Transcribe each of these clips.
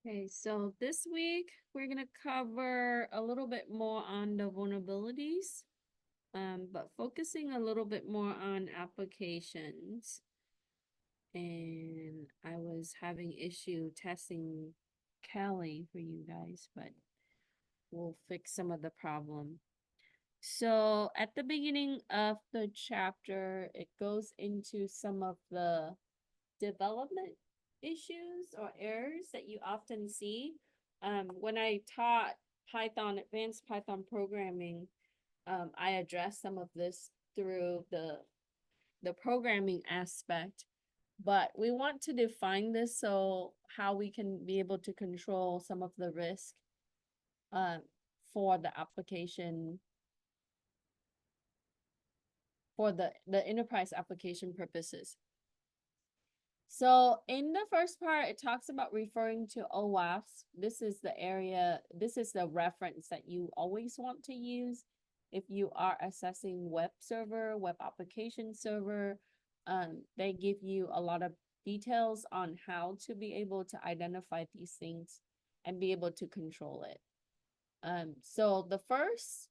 Okay, so this week we're gonna cover a little bit more on the vulnerabilities, but focusing a little bit more on applications. And I was having issue testing Kelly for you guys, but we'll fix some of the problem. So at the beginning of the chapter, it goes into some of the development issues or errors that you often see. When I taught Python, advanced Python programming, I addressed some of this through the programming aspect, but we want to define this so how we can be able to control some of the risk uh, for the application, for the enterprise application purposes. So in the first part, it talks about referring to OAuths. This is the area, this is the reference that you always want to use if you are assessing web server, web application server. They give you a lot of details on how to be able to identify these things and be able to control it. So the first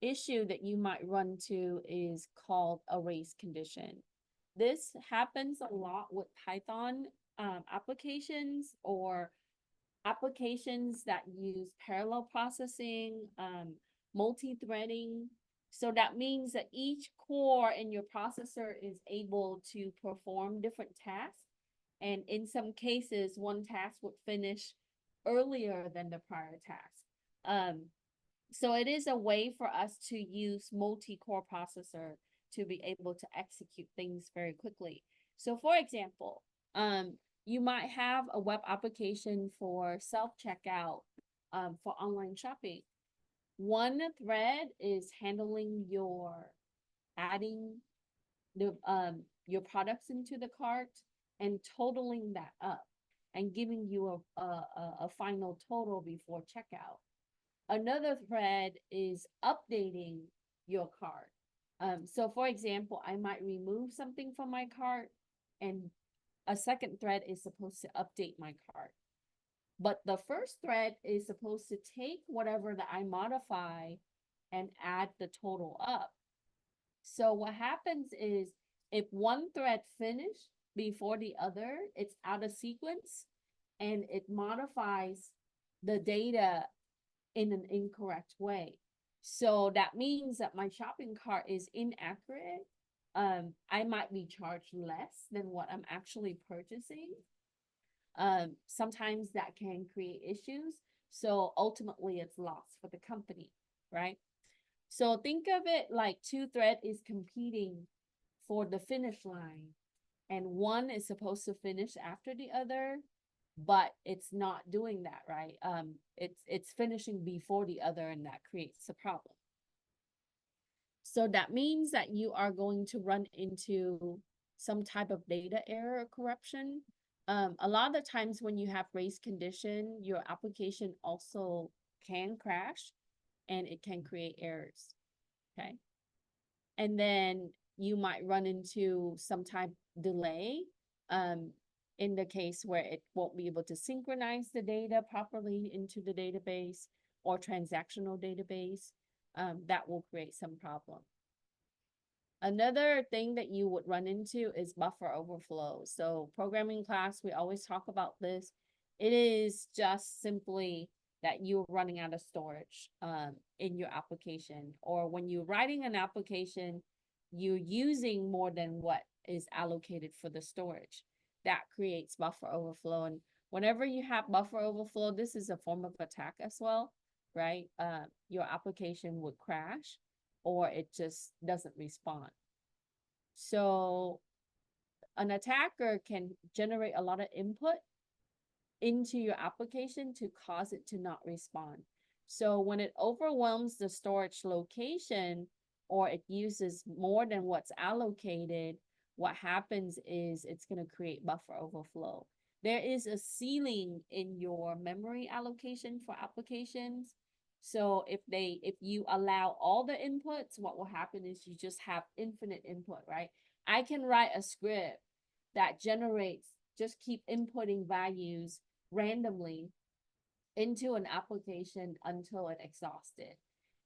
issue that you might run to is called a race condition. This happens a lot with Python applications or applications that use parallel processing, multi-threading. So that means that each core in your processor is able to perform different tasks. And in some cases, one task would finish earlier than the prior task. So it is a way for us to use multi-core processor to be able to execute things very quickly. So for example, you might have a web application for self-checkout for online shopping. One thread is handling your adding the your products into the cart and totaling that up and giving you a final total before checkout. Another thread is updating your cart. So for example, I might remove something from my cart and a second thread is supposed to update my cart. But the first thread is supposed to take whatever that I modify and add the total up. So what happens is if one thread finished before the other, it's out of sequence and it modifies the data in an incorrect way. So that means that my shopping cart is inaccurate. I might be charged less than what I'm actually purchasing. Sometimes that can create issues. So ultimately it's lost for the company, right? So think of it like two thread is competing for the finish line and one is supposed to finish after the other, but it's not doing that, right? It's finishing before the other and that creates a problem. So that means that you are going to run into some type of data error or corruption. A lot of the times when you have race condition, your application also can crash and it can create errors, okay? And then you might run into some type delay in the case where it won't be able to synchronize the data properly into the database or transactional database. That will create some problem. Another thing that you would run into is buffer overflow. So programming class, we always talk about this. It is just simply that you're running out of storage in your application, or when you're writing an application, you're using more than what is allocated for the storage. That creates buffer overflow. And whenever you have buffer overflow, this is a form of attack as well, right? Your application would crash or it just doesn't respond. So an attacker can generate a lot of input into your application to cause it to not respond. So when it overwhelms the storage location or it uses more than what's allocated, what happens is it's going to create buffer overflow. There is a ceiling in your memory allocation for applications. So if you allow all the inputs, what will happen is you just have infinite input, right? I can write a script that generates, just keep inputting values randomly into an application until it exhausted.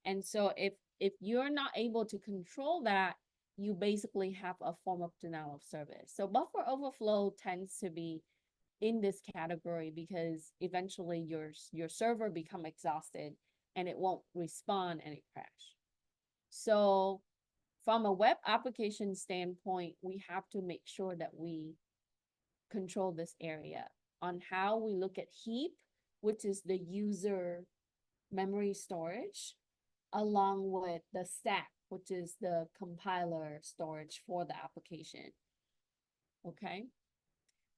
And so if you're not able to control that, you basically have a form of denial of service. So buffer overflow tends to be in this category because eventually your server become exhausted and it won't respond and it crash. So from a web application standpoint, we have to make sure that we control this area on how we look at heap, which is the user memory storage, along with the stack, which is the compiler storage for the application. Okay.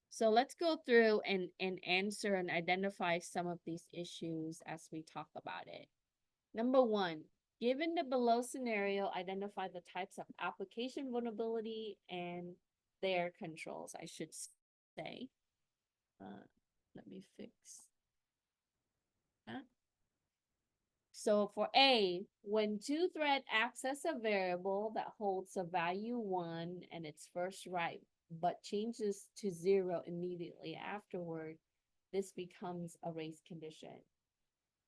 So let's go through and answer and identify some of these issues as we talk about it. Number one, given the below scenario, identify the types of application vulnerability and their controls, I should say. Let me fix that. So for A, when two thread access a variable that holds a value 1 and its first write, but changes to 0 immediately afterward, this becomes a race condition.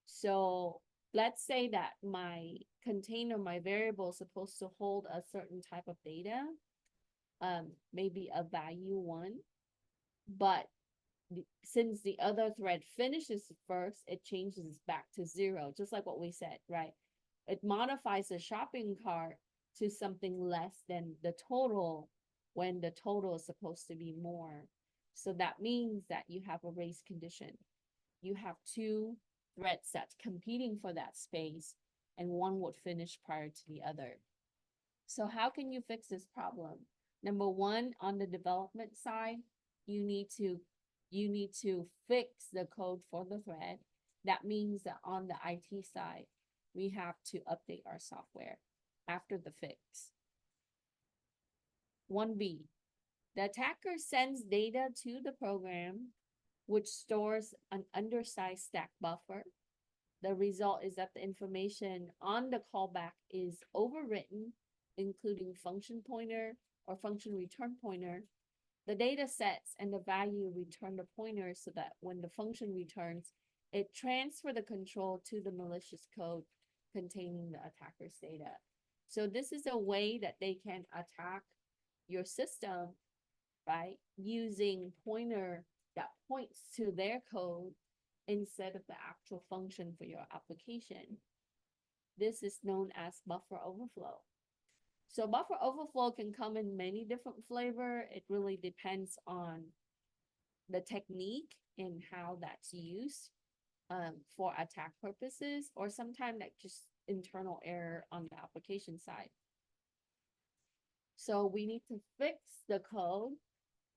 So let's say that my container, my variable is supposed to hold a certain type of data, maybe a value 1, but since the other thread finishes first, it changes back to 0, just like what we said, right? It modifies the shopping cart to something less than the total when the total is supposed to be more. So that means that you have a race condition. You have two thread sets competing for that space, and one would finish prior to the other. So how can you fix this problem? Number one, on the development side, you need to fix the code for the thread. That means that on the IT side, we have to update our software after the fix. 1B, the attacker sends data to the program, which stores an undersized stack buffer. The result is that the information on the callback is overwritten, including function pointer or function return pointer, the data sets and the value return the pointer so that when the function returns, it transfers the control to the malicious code containing the attacker's data. So this is a way that they can attack your system, right? Using pointer that points to their code instead of the actual function for your application. This is known as buffer overflow. So buffer overflow can come in many different flavors. It really depends on the technique and how that's used for attack purposes, or sometimes that just internal error on the application side. So we need to fix the code.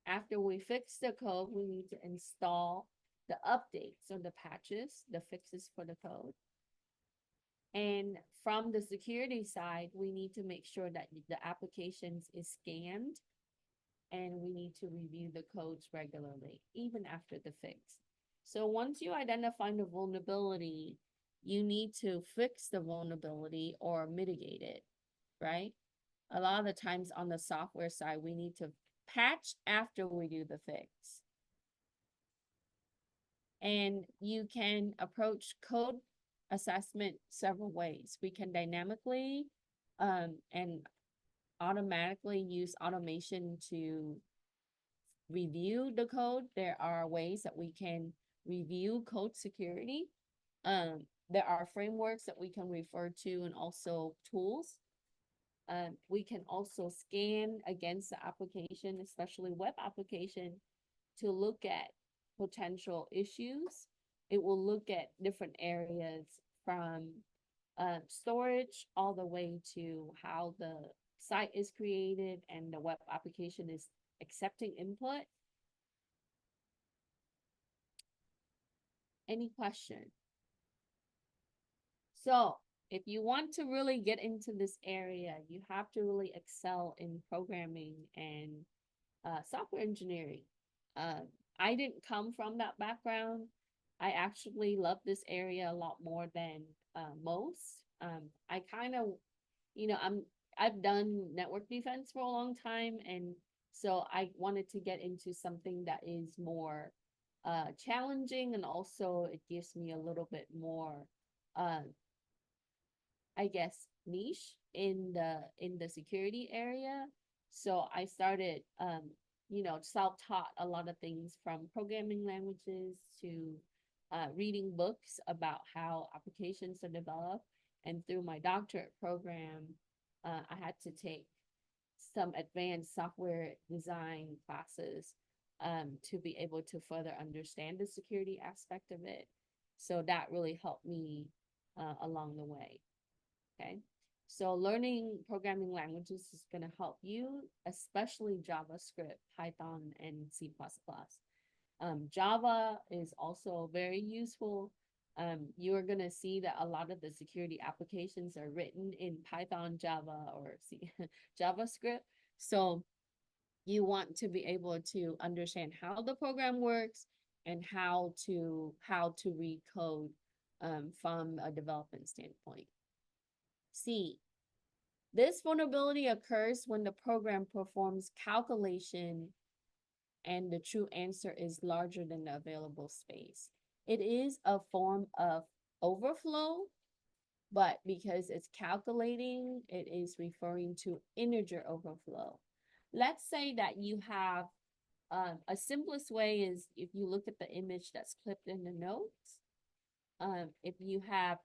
After we fix the code, we need to install the updates or the patches, the fixes for the code. And from the security side, we need to make sure that the applications is scanned, and we need to review the codes regularly, even after the fix. So once you identify the vulnerability, you need to fix the vulnerability or mitigate it, right? A lot of the times on the software side, we need to patch after we do the fix. And you can approach code assessment several ways. We can dynamically and automatically use automation to review the code. There are ways that we can review code security. There are frameworks that we can refer to and also tools. We can also scan against the application, especially web application, to look at potential issues. It will look at different areas from storage all the way to how the site is created and the web application is accepting input. Any question? So if you want to really get into this area, you have to really excel in programming and software engineering. I didn't come from that background. I actually love this area a lot more than most. I kind of, I've done network defense for a long time, and so I wanted to get into something that is more challenging, and also it gives me a little bit more I guess niche in the security area. So I started self-taught a lot of things from programming languages to reading books about how applications are developed. And through my doctorate program, I had to take some advanced software design classes to be able to further understand the security aspect of it. So that really helped me along the way. Okay. So learning programming languages is going to help you, especially JavaScript, Python, and C++. Java is also very useful. You are going to see that a lot of the security applications are written in Python, Java, or C JavaScript. So you want to be able to understand how the program works and how to read code from a development standpoint. C, this vulnerability occurs when the program performs calculation and the true answer is larger than the available space. It is a form of overflow, but because it's calculating, it is referring to integer overflow. Let's say that you have a simplest way is if you look at the image that's clipped in the notes. If you have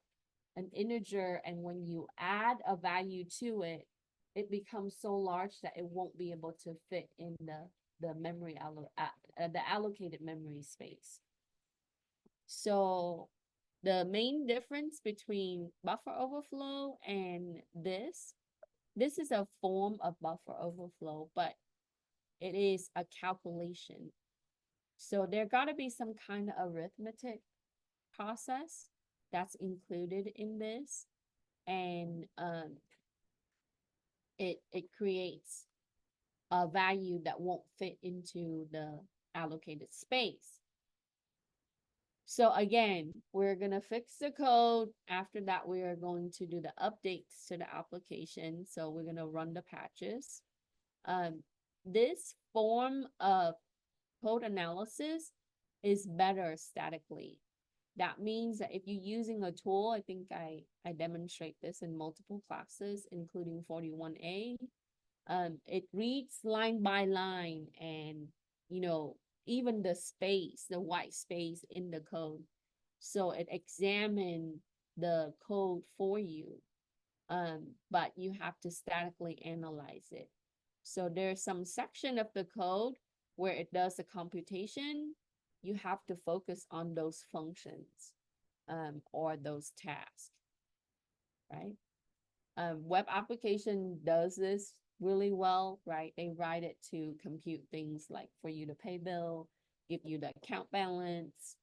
an integer and when you add a value to it, it becomes so large that it won't be able to fit in the memory the allocated memory space. So the main difference between buffer overflow and this is a form of buffer overflow, but it is a calculation. So there got to be some kind of arithmetic process that's included in this, and it creates a value that won't fit into the allocated space. So again, we're going to fix the code. After that, we are going to do the updates to the application. So we're going to run the patches. This form of code analysis is better statically. That means that if you're using a tool, I think I demonstrate this in multiple classes, including 41A. It reads line by line and, even the space, the white space in the code. So it examines the code for you, but you have to statically analyze it. So there's some section of the code where it does the computation. You have to focus on those functions or those tasks, right? Web application does this really well, right? They write it to compute things like for you to pay bill, give you the account balance,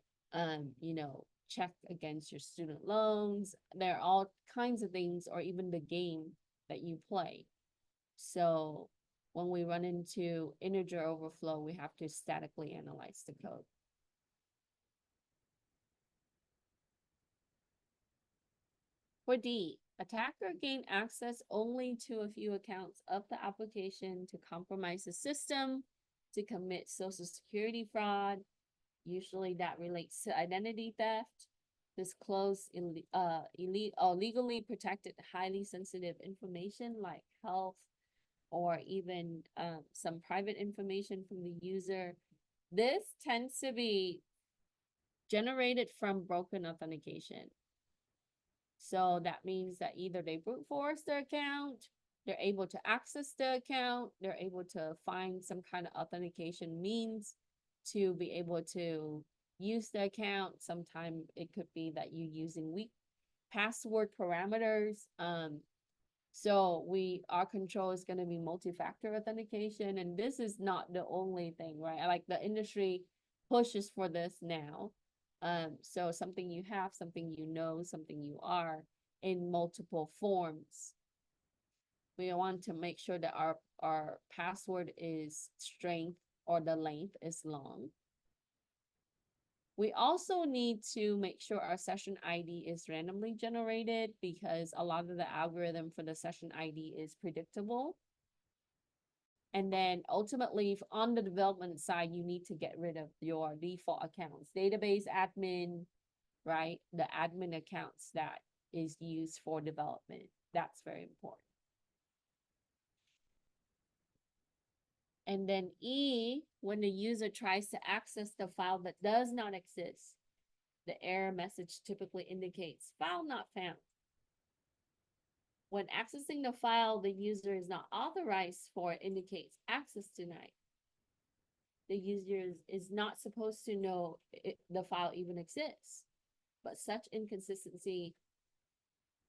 check against your student loans. There are all kinds of things, or even the game that you play. So when we run into integer overflow, we have to statically analyze the code. For D, attacker gain access only to a few accounts of the application to compromise the system, to commit social security fraud. Usually that relates to identity theft, disclose legally protected, highly sensitive information like health or even some private information from the user. This tends to be generated from broken authentication. So that means that either they brute force their account, they're able to access the account, they're able to find some kind of authentication means to be able to use the account. Sometimes it could be that you're using weak password parameters. So our control is going to be multi-factor authentication. And this is not the only thing, right? Like the industry pushes for this now. So something you have, something you know, something you are in multiple forms. We want to make sure that our password is strength or the length is long. We also need to make sure our session ID is randomly generated because a lot of the algorithm for the session ID is predictable. And then ultimately on the development side, you need to get rid of your default accounts, database admin, right? The admin accounts that is used for development. That's very important. And then E, when the user tries to access the file that does not exist, the error message typically indicates file not found. When accessing the file the user is not authorized for, it indicates access denied. The user is not supposed to know the file even exists, but such inconsistency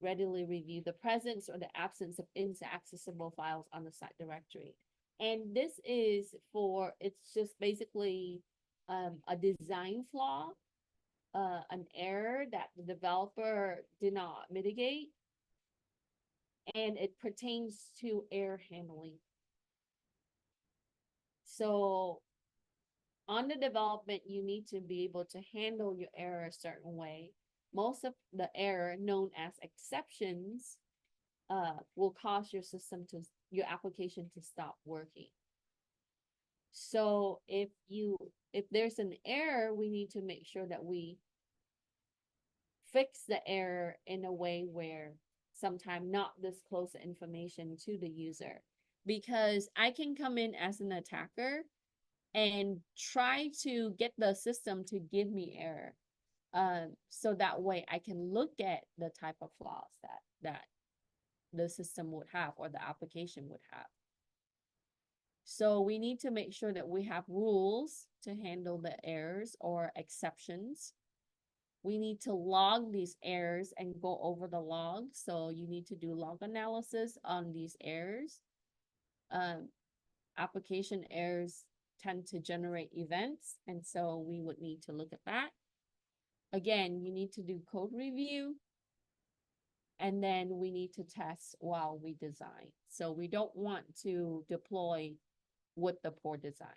readily review the presence or the absence of inaccessible files on the site directory. And this is for, it's just basically a design flaw, an error that the developer did not mitigate, and it pertains to error handling. So on the development, you need to be able to handle your error a certain way. Most of the error, known as exceptions, will cause your system to, your application to stop working. So if there's an error, we need to make sure that we fix the error in a way where sometimes not disclose the information to the user. Because I can come in as an attacker and try to get the system to give me error. So that way I can look at the type of flaws that the system would have or the application would have. So we need to make sure that we have rules to handle the errors or exceptions. We need to log these errors and go over the log. So you need to do log analysis on these errors. Application errors tend to generate events, and so we would need to look at that. Again, you need to do code review, and then we need to test while we design. So we don't want to deploy with the poor design,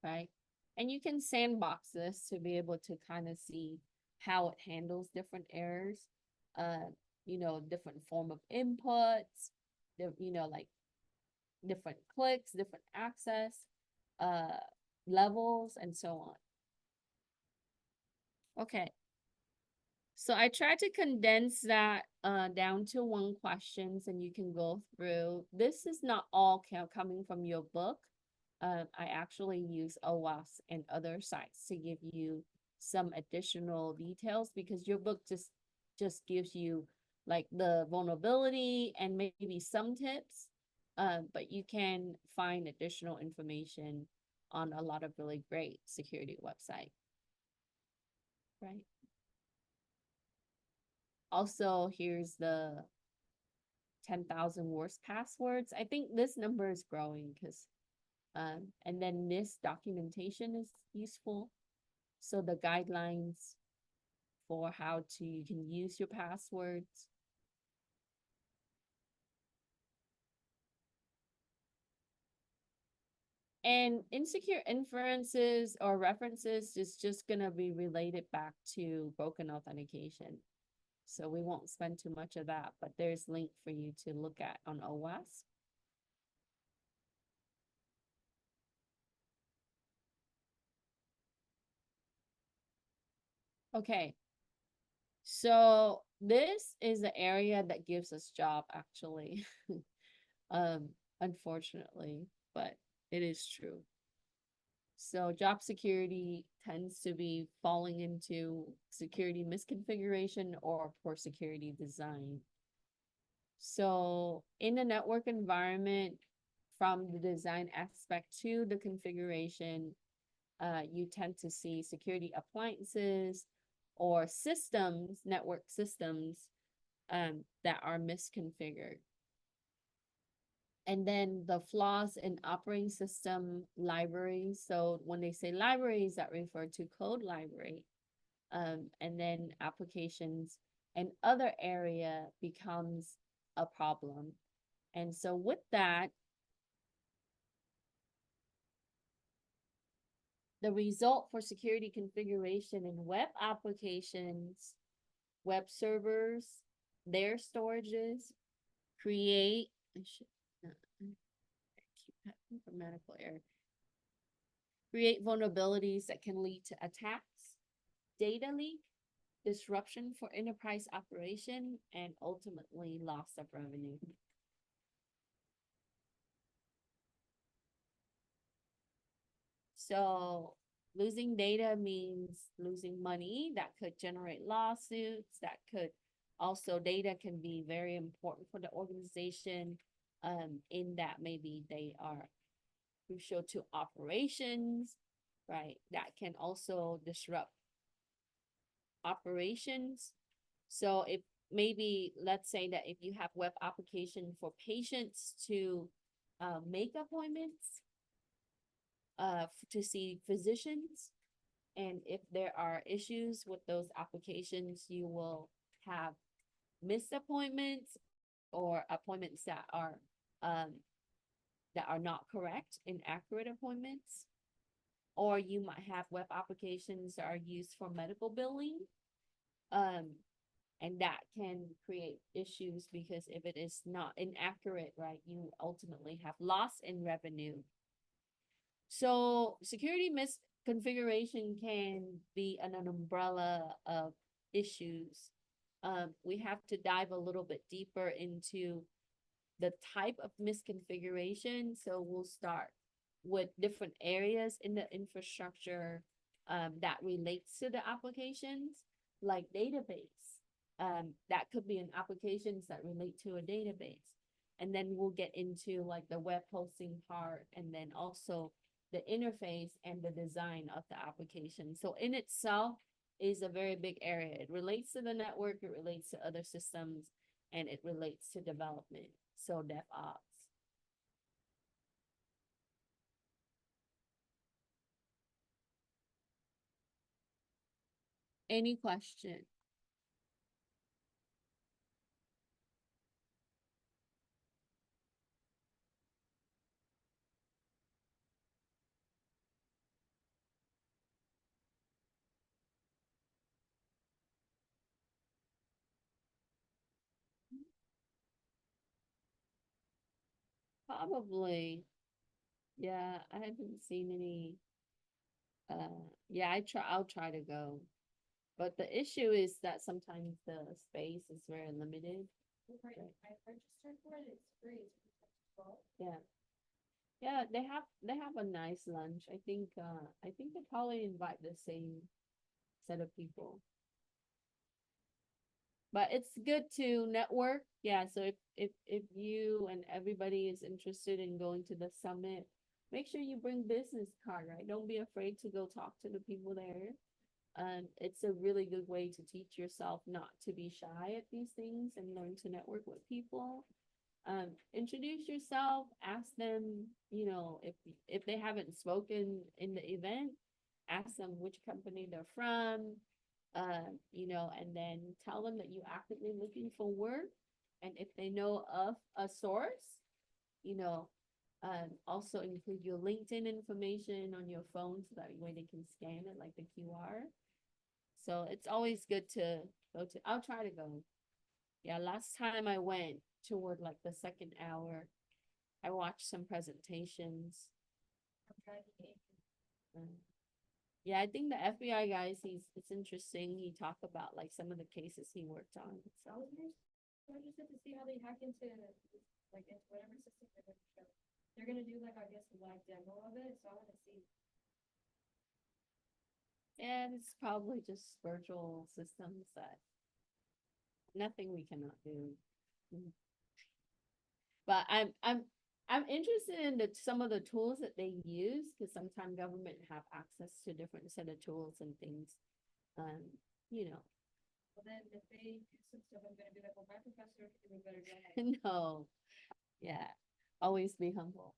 right? And you can sandbox this to be able to kind of see how it handles different errors, different form of inputs, like different clicks, different access, levels, and so on. Okay. So I tried to condense that down to one questions, and you can go through. This is not all coming from your book. I actually use OWASP and other sites to give you some additional details, because your book just gives you like the vulnerability and maybe some tips, but you can find additional information on a lot of really great security websites, right? Also, here's the 10,000 worst passwords. I think this number is growing because, and then this documentation is useful. So the guidelines for how you can use your passwords. And insecure inferences or references is just going to be related back to broken authentication. So we won't spend too much of that, but there's link for you to look at on OWASP. Okay. So this is the area that gives us job, actually. Unfortunately, but it is true. So job security tends to be falling into security misconfiguration or poor security design. So in a network environment, from the design aspect to the configuration, you tend to see security appliances or systems, network systems, that are misconfigured. And then the flaws in operating system libraries. So when they say libraries, that refer to code library. And then applications and other area becomes a problem. And so with that, the result for security configuration in web applications, web servers, their storages, create, Informatical error. Create vulnerabilities that can lead to attacks, data leak, disruption for enterprise operation, and ultimately loss of revenue. So losing data means losing money that could generate lawsuits, that could also data can be very important for the organization, in that maybe they are crucial to operations, right? That can also disrupt operations. So if maybe, let's say that if you have web application for patients to make appointments, to see physicians, and if there are issues with those applications, you will have missed appointments or appointments um, that are not correct, inaccurate appointments. Or you might have web applications that are used for medical billing. And that can create issues because if it is not inaccurate, right, you ultimately have loss in revenue. So security misconfiguration can be an umbrella of issues. We have to dive a little bit deeper into the type of misconfiguration. So we'll start with different areas in the infrastructure that relates to the applications, like database. That could be an applications that relate to a database. And then we'll get into like the web hosting part, and then also the interface and the design of the application. So in itself is a very big area. It relates to the network, it relates to other systems, and it relates to development. So DevOps. Any question? Probably. Yeah, I haven't seen any. Yeah, I'll try to go. But the issue is that sometimes the space is very limited. Right, I registered for it, it's free. Yeah. Yeah, they have a nice lunch. I think they probably invite the same set of people. But it's good to network. Yeah, so if you and everybody is interested in going to the summit, make sure you bring business card, right? Don't be afraid to go talk to the people there. It's a really good way to teach yourself not to be shy at these things and learn to network with people. Introduce yourself, ask them, if they haven't spoken in the event, ask them which company they're from, and then tell them that you're actively looking for work. And if they know of a source, you know, also include your LinkedIn information on your phone so that way they can scan it like the QR. So it's always good to go to. I'll try to go. Yeah, last time I went toward like the second hour, I watched some presentations. Yeah, I think the FBI guys, it's interesting. He talked about like some of the cases he worked on. So I was interested to see how they hack into like into whatever system they're gonna show. They're gonna do like I guess a live demo of it, so I wanna see. yeah, it's probably just virtual systems that nothing we cannot do. Mm. But I'm interested in some of the tools that they use, because sometimes government have access to different set of tools and things. Um, you know. But then if they do some stuff, I'm gonna be like, well, my professor can do a better job. No. Yeah. Always be humble.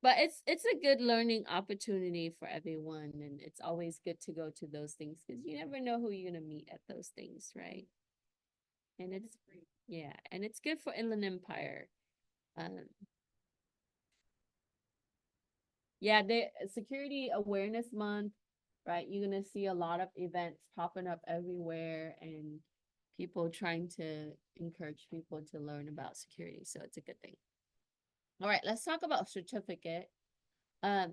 But it's a good learning opportunity for everyone, and it's always good to go to those things because you never know who you're gonna meet at those things, right? And it's free. yeah, and it's good for Inland Empire. Um, yeah, the Security Awareness Month, right? You're gonna see a lot of events popping up everywhere, and people trying to encourage people to learn about security, so it's a good thing. All right, let's talk about certificate.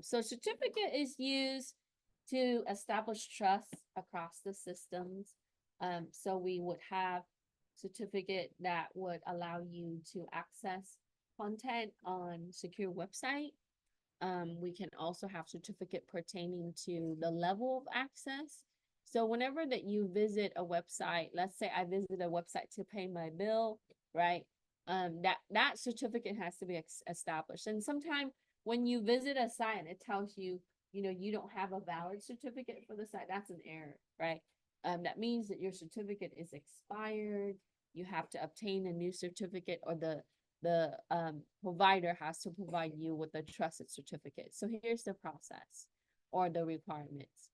So certificate is used to establish trust across the systems. So we would have certificate that would allow you to access content on secure website. We can also have certificate pertaining to the level of access. So whenever that you visit a website, let's say I visit a website to pay my bill, right? That certificate has to be established. And sometimes when you visit a site and it tells you, you don't have a valid certificate for the site, that's an error, right? That means that your certificate is expired. You have to obtain a new certificate, or the provider has to provide you with a trusted certificate. So here's the process or the requirements.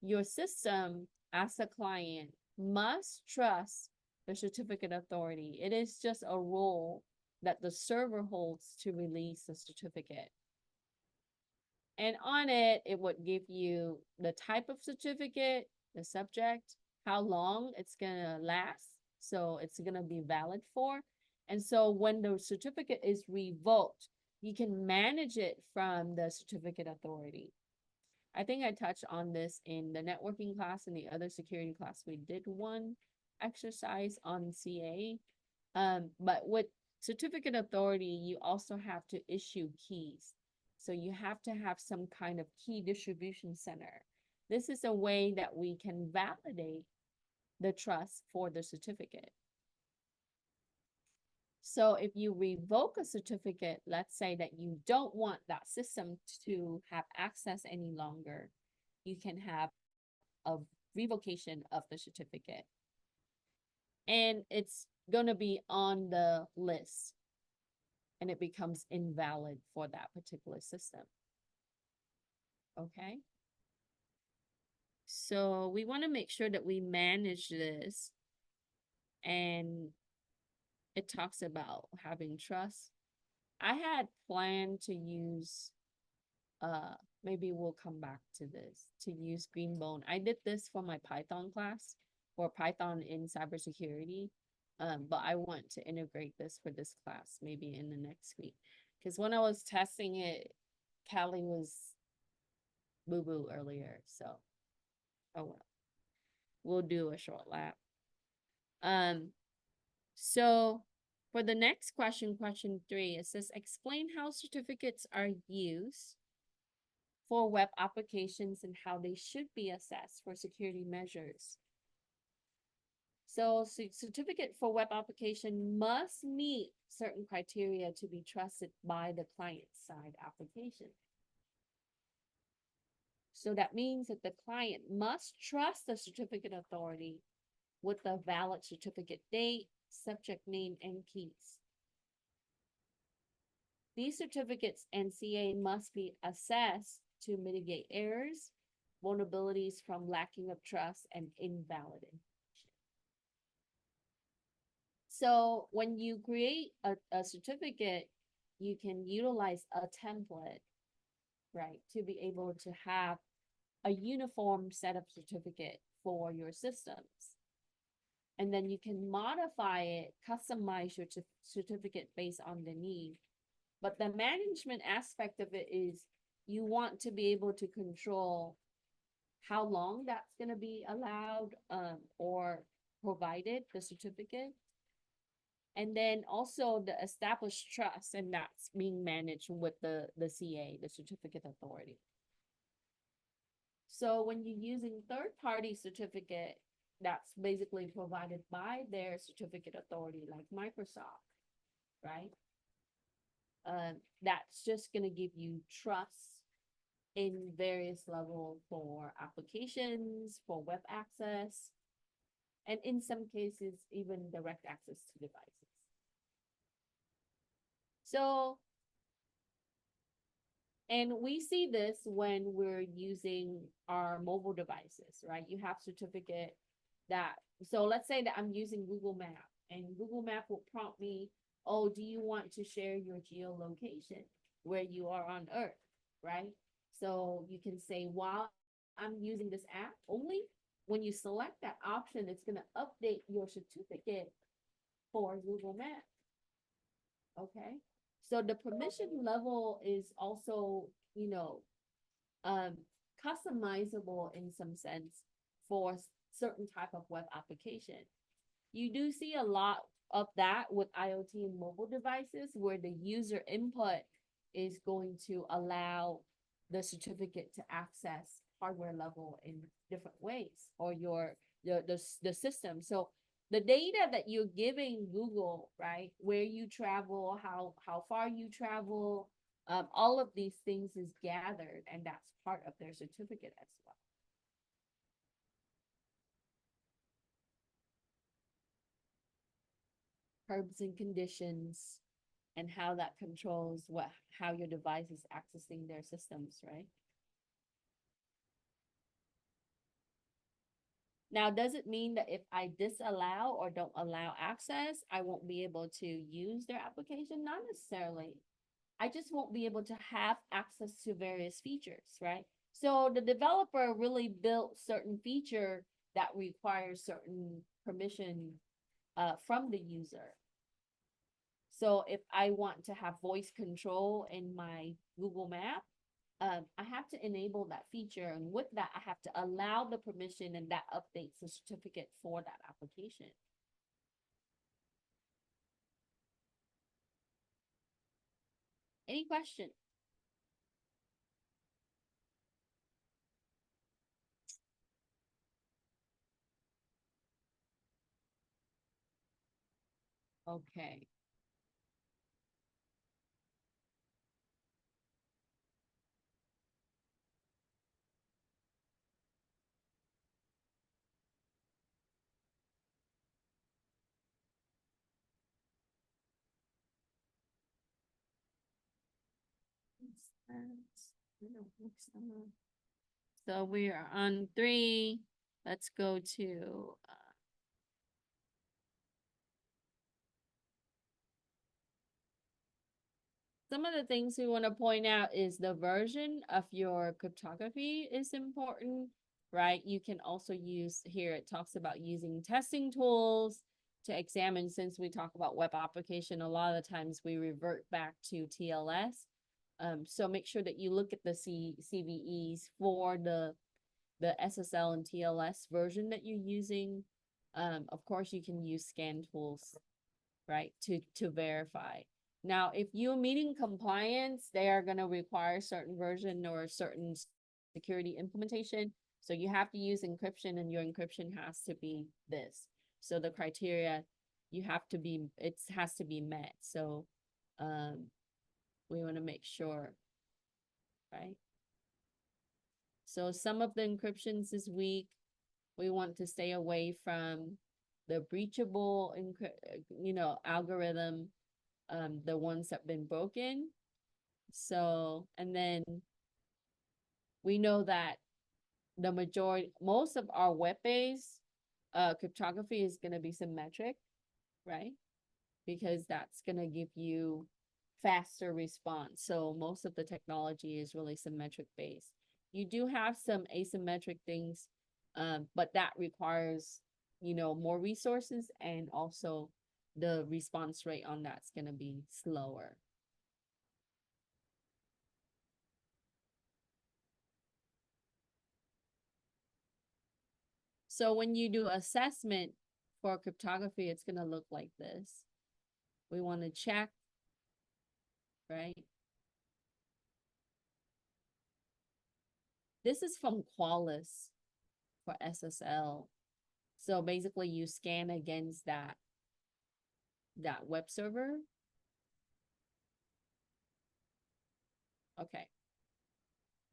Your system as a client must trust the certificate authority. It is just a role that the server holds to release the certificate. And on it, it would give you the type of certificate, the subject, how long it's gonna last, so it's gonna be valid for. And so when the certificate is revoked, you can manage it from the certificate authority. I think I touched on this in the networking class and the other security class. We did one exercise on CA. But with certificate authority, you also have to issue keys. So you have to have some kind of key distribution center. This is a way that we can validate the trust for the certificate. So if you revoke a certificate, let's say that you don't want that system to have access any longer, you can have a revocation of the certificate. And it's going to be on the list, and it becomes invalid for that particular system. Okay. So we want to make sure that we manage this, and it talks about having trust. I had planned to use, maybe we'll come back to this, to use Greenbone. I did this for my Python class, for Python in cybersecurity. But I want to integrate this for this class, maybe in the next week. Because when I was testing it, Callie was boo-boo earlier, so, oh well. We'll do a short lap. So for the next question, question 3, it says, explain how certificates are used for web applications and how they should be assessed for security measures. So certificate for web application must meet certain criteria to be trusted by the client-side application. So that means that the client must trust the certificate authority with the valid certificate date, subject name, and keys. These certificates and CA must be assessed to mitigate errors, vulnerabilities from lacking of trust, and invalid information. So when you create a certificate, you can utilize a template, right, to be able to have a uniform set of certificate for your systems. And then you can modify it, customize your certificate based on the need. But the management aspect of it is you want to be able to control how long that's going to be allowed or provided, the certificate. And then also the established trust, and that's being managed with the CA, the certificate authority. So when you're using third-party certificate, that's basically provided by their certificate authority, like Microsoft, right? That's just going to give you trust in various levels for applications, for web access, and in some cases, even direct access to devices. So, and we see this when we're using our mobile devices, right? You have certificate that, so let's say that I'm using Google Map, and Google Map will prompt me, oh, do you want to share your geolocation where you are on Earth, right? So you can say, while I'm using this app only, when you select that option, it's gonna update your certificate for Google Maps. Okay, so the permission level is also, um, customizable in some sense for certain type of web application. You do see a lot of that with IoT and mobile devices where the user input is going to allow the certificate to access hardware level in different ways, or the system. So the data that you're giving Google, right, where you travel, how far you travel, all of these things is gathered, and that's part of their certificate as well. Terms and conditions, and how that controls how your device is accessing their systems, right? Now, does it mean that if I disallow or don't allow access, I won't be able to use their application? Not necessarily. I just won't be able to have access to various features, right? So the developer really built certain feature that requires certain permission from the user. So if I want to have voice control in my Google Map, I have to enable that feature. And with that, I have to allow the permission, and that updates the certificate for that application. Any question? Okay. So we are on 3. Let's go to some of the things we want to point out is the version of your cryptography is important, right? You can also use here, it talks about using testing tools to examine. Since we talk about web application, a lot of the times we revert back to TLS. So make sure that you look at the CVEs for the SSL and TLS version that you're using. Of course, you can use scan tools, right, to verify. Now, if you're meeting compliance, they are going to require certain version or certain security implementation. So you have to use encryption, and your encryption has to be this. So the criteria it has to be met. So we want to make sure, right? So some of the encryptions is weak. We want to stay away from the breachable, algorithm, the ones that have been broken. So, and then we know that most of our web-based cryptography is going to be symmetric, right? Because that's going to give you faster response. So most of the technology is really symmetric based. You do have some asymmetric things, but that requires, more resources, and also the response rate on that's going to be slower. So when you do assessment for cryptography, it's going to look like this. We want to check, right? This is from Qualys for SSL. So basically you scan against that web server. Okay.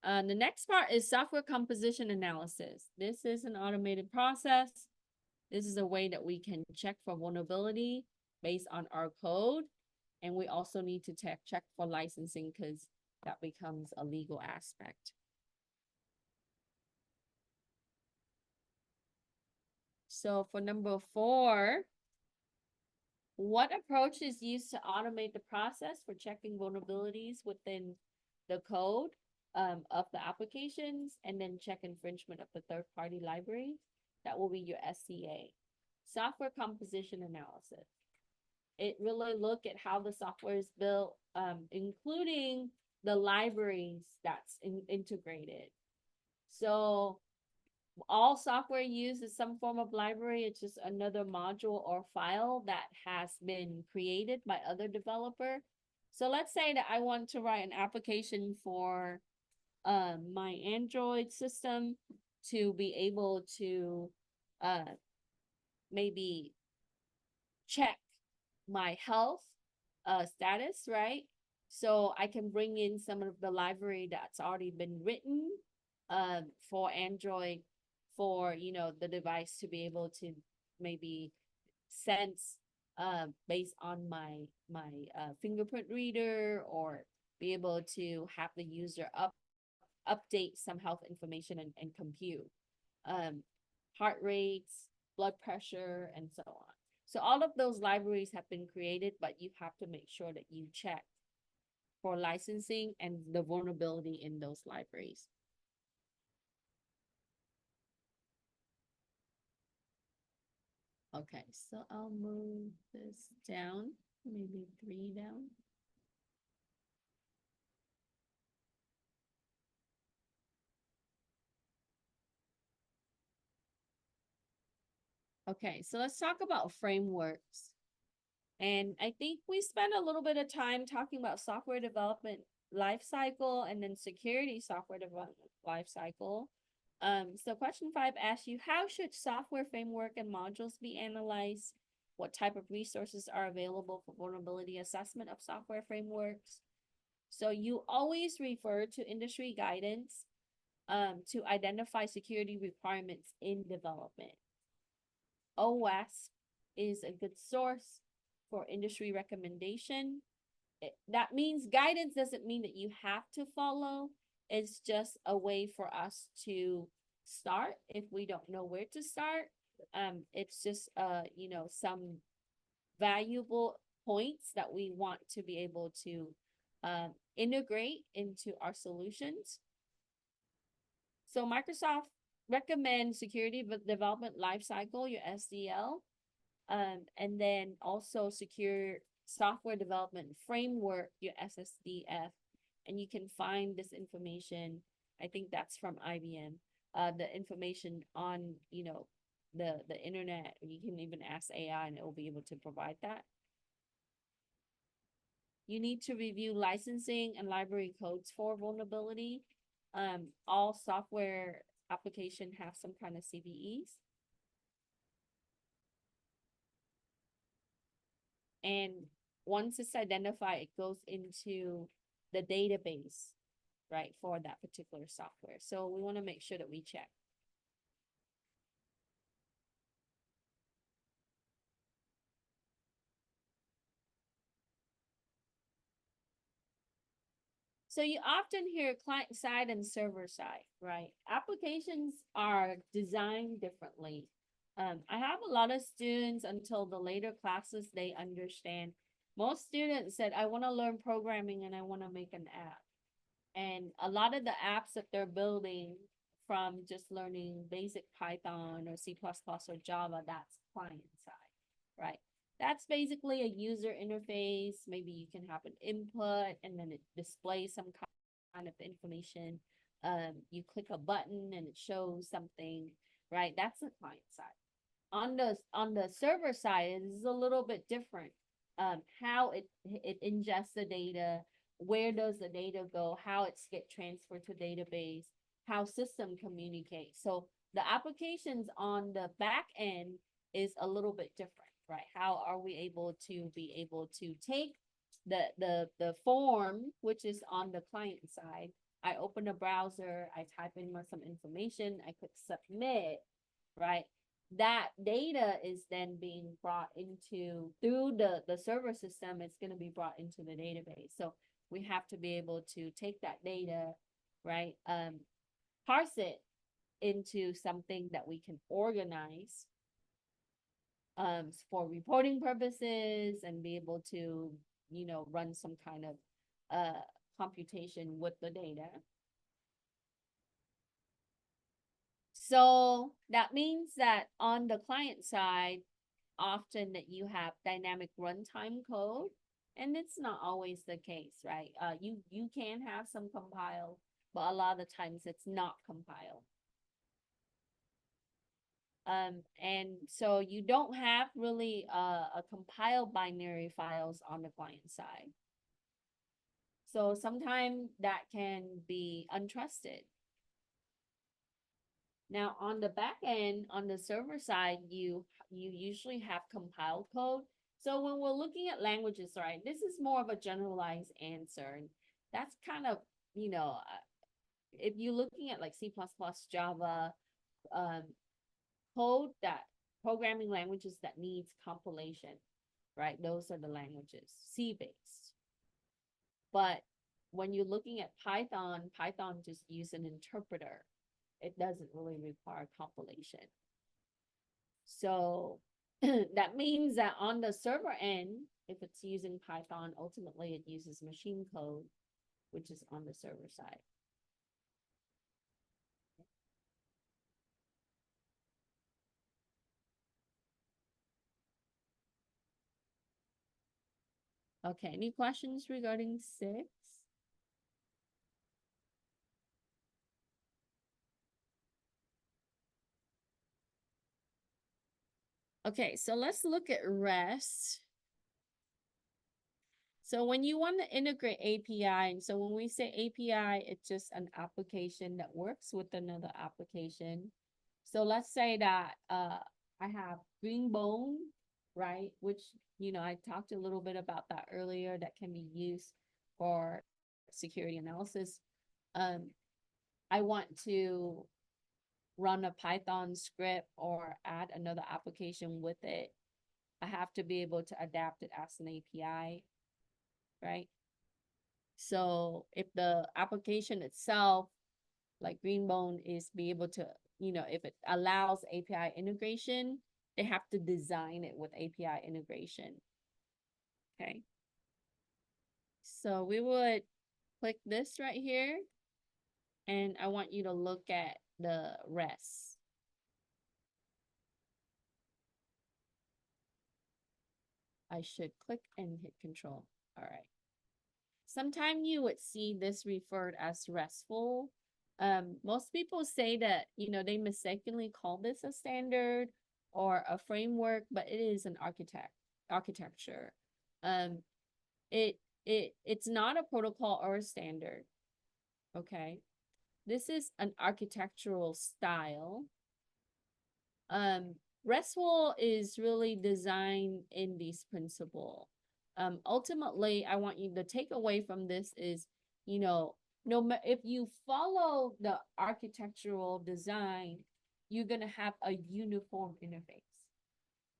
The next part is software composition analysis. This is an automated process. This is a way that we can check for vulnerability based on our code. And we also need to check for licensing, because that becomes a legal aspect. So for number 4, what approach is used to automate the process for checking vulnerabilities within the code of the applications, and then check infringement of the third-party library? That will be your SCA. Software composition analysis. It really look at how the software is built, including the libraries that's integrated. So all software uses some form of library. It's just another module or file that has been created by other developer. So let's say that I want to write an application for my Android system to be able to maybe check my health status, right? So I can bring in some of the library that's already been written for Android for, you know, the device to be able to maybe sense based on my fingerprint reader, or be able to have the user update some health information and compute heart rates, blood pressure, and so on. So all of those libraries have been created, but you have to make sure that you check for licensing and the vulnerability in those libraries. Okay, so I'll move this down, maybe 3 down. Okay, so let's talk about frameworks. And I think we spent a little bit of time talking about software development lifecycle and then security software development lifecycle. So question 5 asks you, how should software framework and modules be analyzed? What type of resources are available for vulnerability assessment of software frameworks? So you always refer to industry guidance to identify security requirements in development. OWASP is a good source for industry recommendation. That means guidance doesn't mean that you have to follow. It's just a way for us to start if we don't know where to start. It's just you know, some valuable points that we want to be able to integrate into our solutions. So Microsoft recommends security development lifecycle, your SDL, and then also secure software development framework, your SSDF, and you can find this information. I think that's from IBM. The information on, you know, the internet. You can even ask AI and it will be able to provide that. You need to review licensing and library codes for vulnerability. All software application have some kind of CVEs. And once it's identified, it goes into the database, right, for that particular software. So we want to make sure that we check. So you often hear client side and server side, right? Applications are designed differently. I have a lot of students until the later classes, they understand. Most students said, I want to learn programming and I want to make an app. And a lot of the apps that they're building from just learning basic Python or C++ or Java, that's client side, right? That's basically a user interface. Maybe you can have an input and then it displays some kind of information. You click a button and it shows something, right? That's the client side. On the server side, it is a little bit different. How it ingests the data, where does the data go, how it's get transferred to database, how system communicates. So the applications on the back end is a little bit different, right? How are we able to take the form, which is on the client side? I open a browser, I type in some information, I click submit, right? That data is then being brought into, through the server system, it's going to be brought into the database. So we have to be able to take that data, right? Parse it into something that we can organize for reporting purposes and be able to, you know, run some kind of computation with the data. So that means that on the client side, often that you have dynamic runtime code, and it's not always the case, right? You can have some compiled, but a lot of the times it's not compiled. And so you don't have really a compiled binary files on the client side. So sometimes that can be untrusted. Now on the back end, on the server side, you usually have compiled code. So when we're looking at languages, right, this is more of a generalized answer. And that's kind of, if you're looking at like C++, Java, um, code that programming languages that needs compilation, right? Those are the languages, C-based. But when you're looking at Python, Python just use an interpreter. It doesn't really require compilation. So that means that on the server end, if it's using Python, ultimately it uses machine code, which is on the server side. Okay, any questions regarding 6? Okay, so let's look at REST. So when you want to integrate API, and so when we say API, it's just an application that works with another application. So let's say that I have Greenbone, right? Which, I talked a little bit about that earlier, that can be used for security analysis. I want to run a Python script or add another application with it. I have to be able to adapt it as an API, right? So if the application itself, like Greenbone, is be able to, if it allows API integration, they have to design it with API integration. Okay. So we would click this right here, and I want you to look at the REST. I should click and hit control. All right. Sometime you would see this referred as RESTful. Most people say that, they mistakenly call this a standard or a framework, but it is an architecture. Um, it's not a protocol or a standard. Okay. This is an architectural style. RESTful is really designed in this principle. Ultimately, I want you to take away from this is, no if you follow the architectural design, you're gonna have a uniform interface,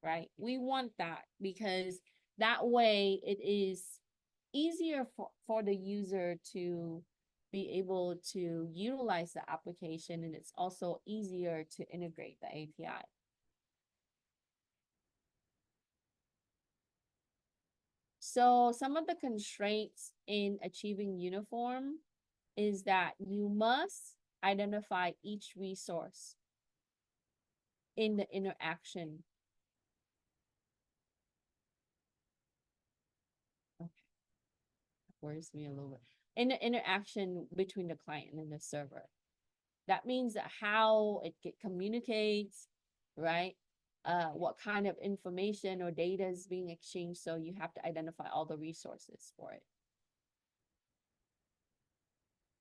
right? We want that because that way it is easier for the user to be able to utilize the application, and it's also easier to integrate the API. So some of the constraints in achieving uniform is that you must identify each resource in the interaction. Okay, worries me a little bit. In the interaction between the client and the server. That means that how it communicates, right? What kind of information or data is being exchanged. So you have to identify all the resources for it.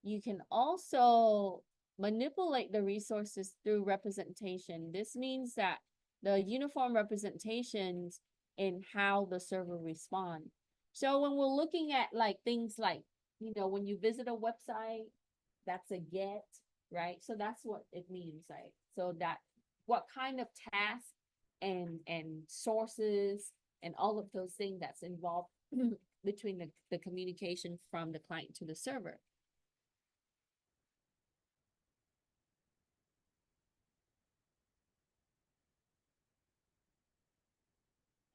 You can also manipulate the resources through representation. This means that the uniform representations in how the server respond. So when we're looking at like things like, when you visit a website, that's a get, right? So that's what it means, like, so that what kind of tasks and sources and all of those things that's involved between the communication from the client to the server.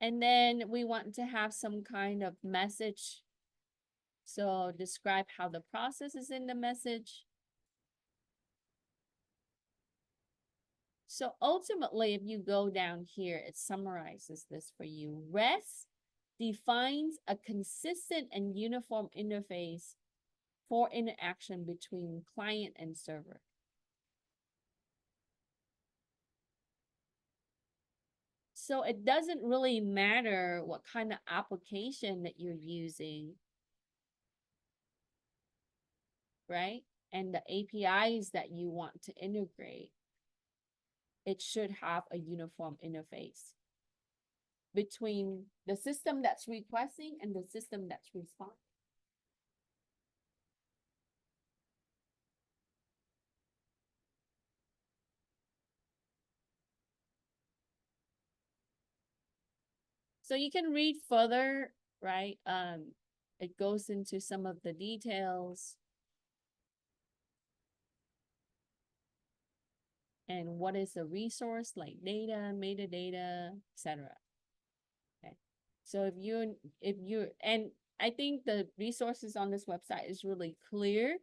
And then we want to have some kind of message. So describe how the process is in the message. So ultimately, if you go down here, it summarizes this for you. REST defines a consistent and uniform interface for interaction between client and server. So it doesn't really matter what kind of application that you're using, right? And the APIs that you want to integrate, it should have a uniform interface between the system that's requesting and the system that's responding. So you can read further, right? It goes into some of the details and what is a resource like data, metadata, etc. Okay. So if you and I think the resources on this website is really clear,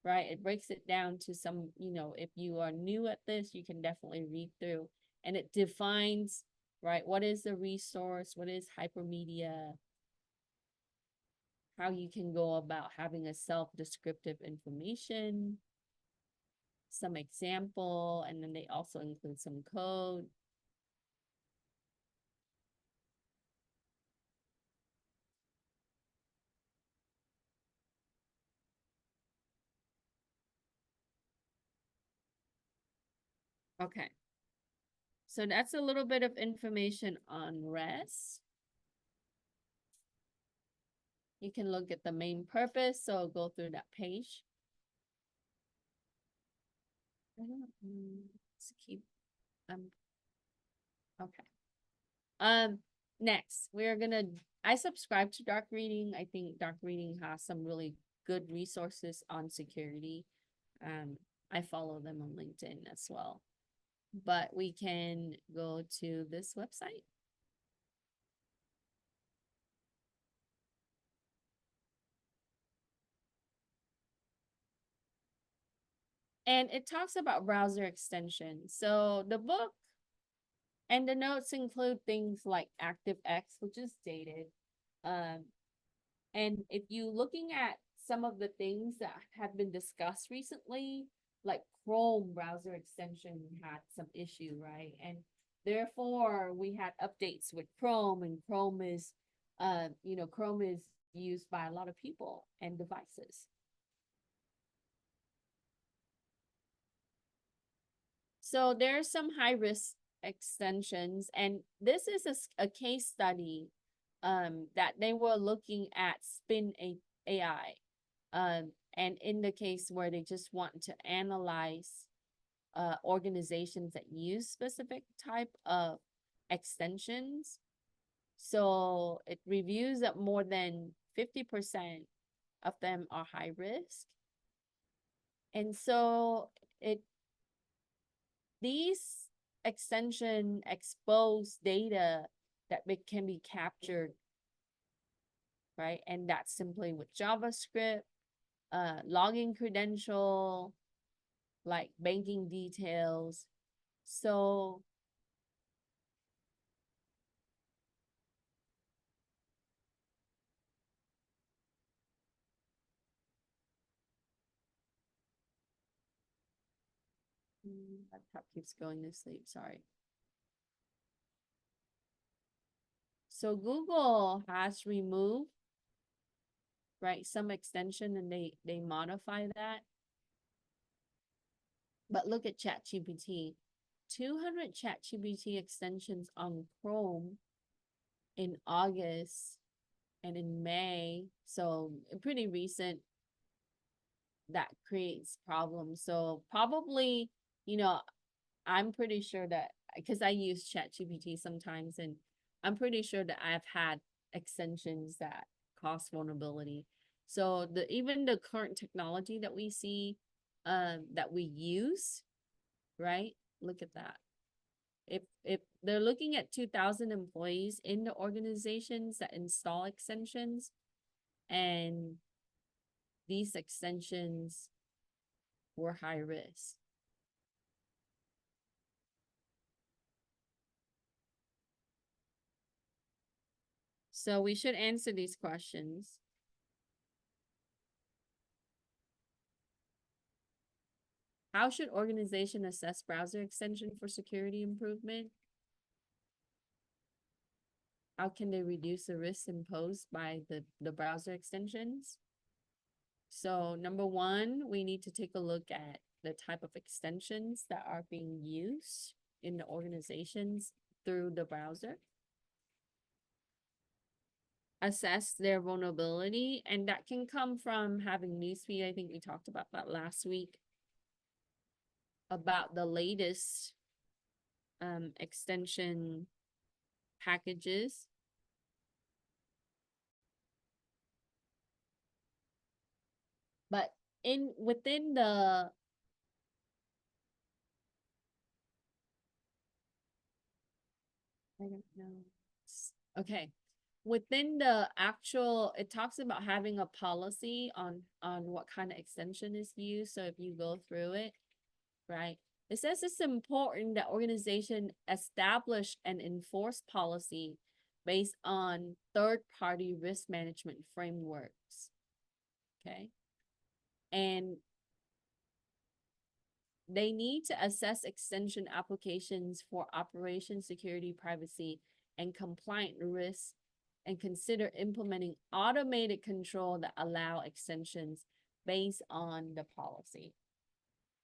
right? It breaks it down to some, if you are new at this, you can definitely read through, and it defines, right, what is a resource, what is hypermedia, how you can go about having a self-descriptive information, some example, and then they also include some code. Okay. So that's a little bit of information on REST. You can look at the main purpose, so go through that page. Let's keep, okay. Next, I subscribe to Dark Reading. I think Dark Reading has some really good resources on security. I follow them on LinkedIn as well. But we can go to this website. And it talks about browser extensions. So the book and the notes include things like ActiveX, which is dated. And if you looking at some of the things that have been discussed recently, like Chrome browser extension had some issue, right? And therefore we had updates with Chrome, and Chrome is used by a lot of people and devices. So there are some high risk extensions, and this is a case study that they were looking at Spin AI. And in the case where they just want to analyze organizations that use specific type of extensions. So it reviews that more than 50% of them are high risk. And so these extension expose data that can be captured, right? And that's simply with JavaScript, login credential, like banking details. So laptop keeps going to sleep, sorry. So Google has removed, right, some extension, and they modify that. But look at ChatGPT. 200 ChatGPT extensions on Chrome in August and in May. So pretty recent. That creates problems. So probably, I'm pretty sure that because I use ChatGPT sometimes, and I'm pretty sure that I've had extensions that cause vulnerability. So even the current technology that we see, that we use, right? Look at that. If they're looking at 2,000 employees in the organizations that install extensions, and these extensions were high risk. So we should answer these questions. How should organization assess browser extension for security improvement? How can they reduce the risks imposed by the browser extensions? So number one, we need to take a look at the type of extensions that are being used in the organizations through the browser. Assess their vulnerability, and that can come from having newsfeed. I think we talked about that last week, about the latest extension packages. But within the I don't know. Okay. Within the actual, it talks about having a policy on what kind of extension is used. So if you go through it, right? It says it's important that organization establish and enforce policy based on third-party risk management frameworks. Okay. And they need to assess extension applications for operation, security, privacy, and compliant risks, and consider implementing automated control that allow extensions based on the policy.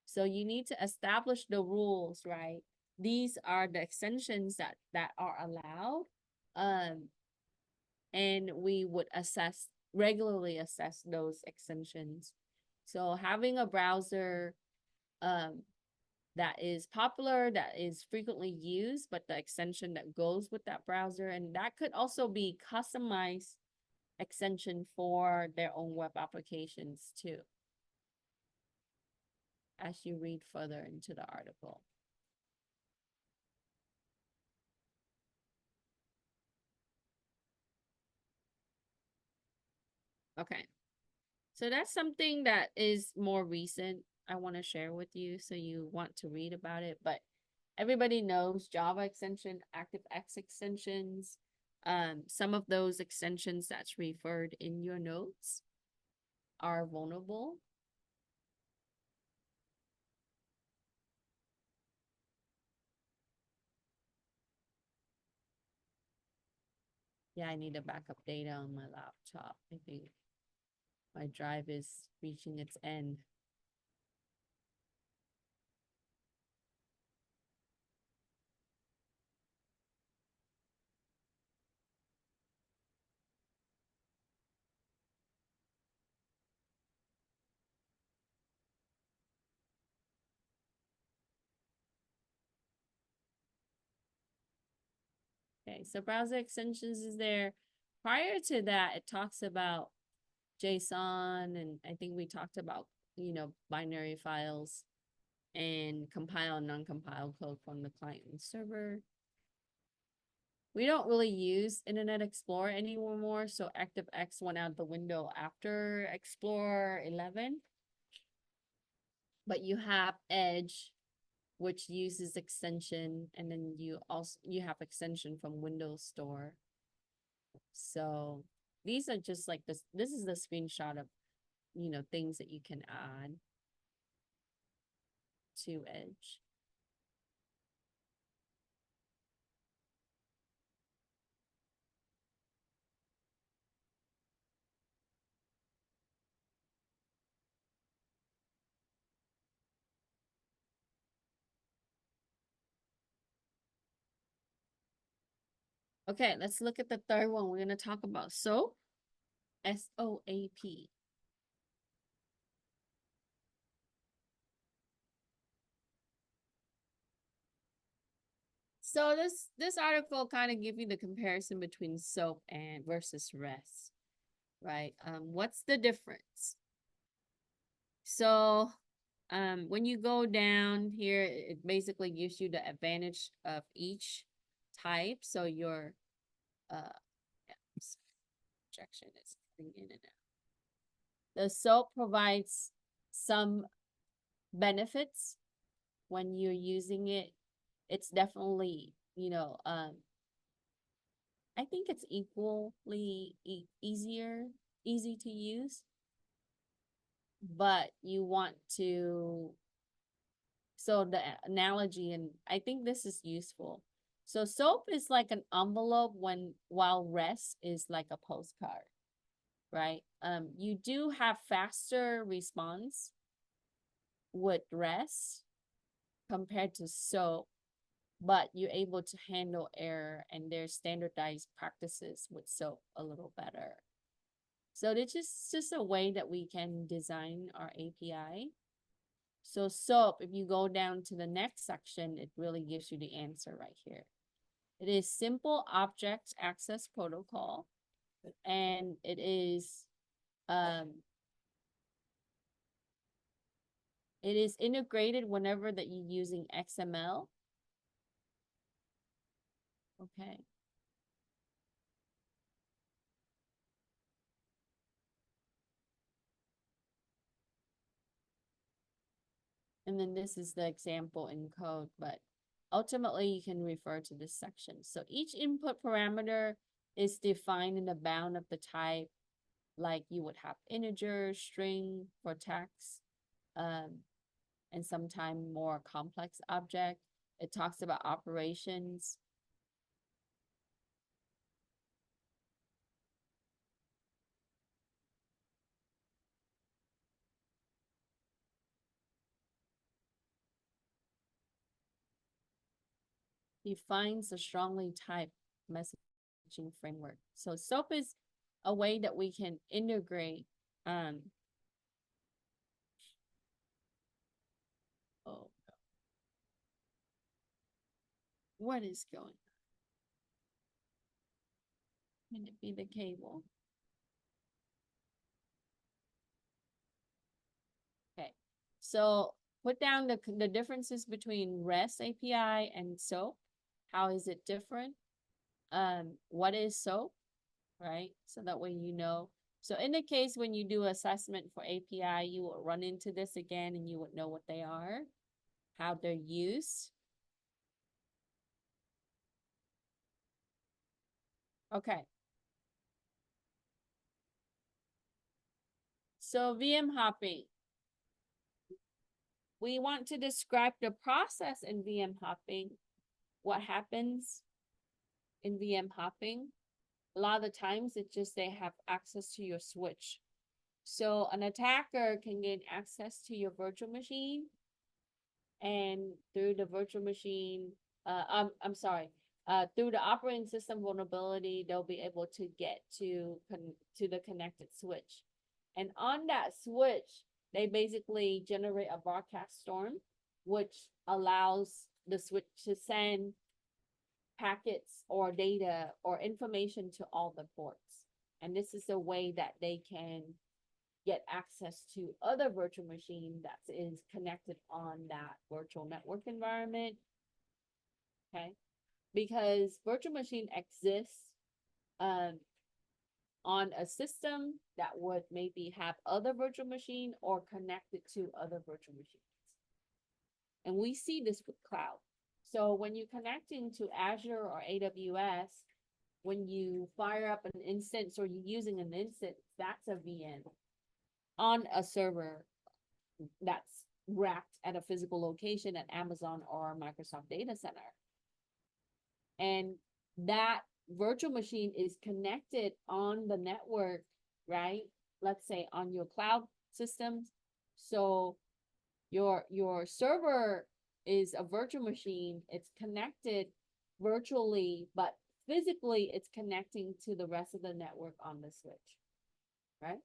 So you need to establish the rules, right? These are the extensions that are allowed. And we would regularly assess those extensions. So having a browser that is popular, that is frequently used, but the extension that goes with that browser, and that could also be customized extension for their own web applications too, as you read further into the article. Okay, so that's something that is more recent. I want to share with you, so you want to read about it, but everybody knows Java extension, ActiveX extensions. Some of those extensions that's referred in your notes are vulnerable. Yeah, I need a backup data on my laptop. I think my drive is reaching its end. Okay, so browser extensions is there. Prior to that, it talks about JSON, and I think we talked about, binary files and compile and non-compile code from the client and server. We don't really use Internet Explorer anymore, so ActiveX went out the window after Explorer 11. But you have Edge, which uses extension, and then you have extension from Windows Store. So these are just like this is the screenshot of things that you can add to Edge. Okay, let's look at the third one. We're going to talk about SOAP. SOAP. So this article kind of give you the comparison between SOAP and versus REST, right? What's the difference? So when you go down here, it basically gives you the advantage of each type. So your projection is coming in and out. The SOAP provides some benefits when you're using it. It's definitely, I think it's equally easy to use. But you want to, so the analogy, and I think this is useful. So SOAP is like an envelope while REST is like a postcard, right? You do have faster response with REST compared to SOAP, but you're able to handle error, and there's standardized practices with SOAP a little better. So it's just a way that we can design our API. So SOAP, if you go down to the next section, it really gives you the answer right here. It is Simple Object Access Protocol, and it is integrated whenever that you're using XML. Okay. And then this is the example in code, but ultimately you can refer to this section. So each input parameter is defined in the bound of the type, like you would have integer, string for text, and sometimes more complex object. It talks about operations. Defines a strongly typed messaging framework. So SOAP is a way that we can integrate oh, what is going on? Can it be the cable? Okay, so put down the differences between REST API and SOAP. How is it different? What is SOAP, right? So that way you know. So in the case when you do assessment for API, you will run into this again and you would know what they are, how they're used. Okay. So VM hopping. We want to describe the process in VM hopping. What happens in VM hopping? A lot of the times it's just they have access to your switch. So an attacker can gain access to your virtual machine, and through the virtual machine, I'm sorry, through the operating system vulnerability, they'll be able to get to the connected switch. And on that switch, they basically generate a broadcast storm, which allows the switch to send packets or data or information to all the ports. And this is a way that they can get access to other virtual machine that is connected on that virtual network environment. Okay, because virtual machine exists on a system that would maybe have other virtual machine or connected to other virtual machines. And we see this with cloud. So when you're connecting to Azure or AWS, when you fire up an instance or you're using an instance, that's a VM on a server that's racked at a physical location at Amazon or Microsoft data center. And that virtual machine is connected on the network, right? Let's say on your cloud systems. So your server is a virtual machine. It's connected virtually, but physically it's connecting to the rest of the network on the switch, right?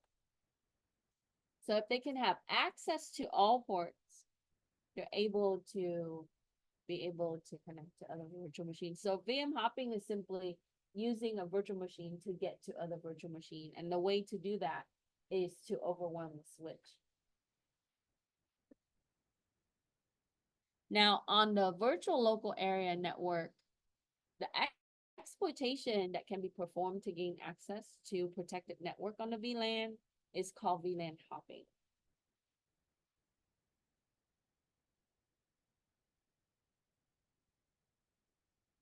So if they can have access to all ports, they're able to connect to other virtual machines. So VM hopping is simply using a virtual machine to get to other virtual machine. And the way to do that is to overwhelm the switch. Now on the virtual local area network, the exploitation that can be performed to gain access to protected network on the VLAN is called VLAN hopping.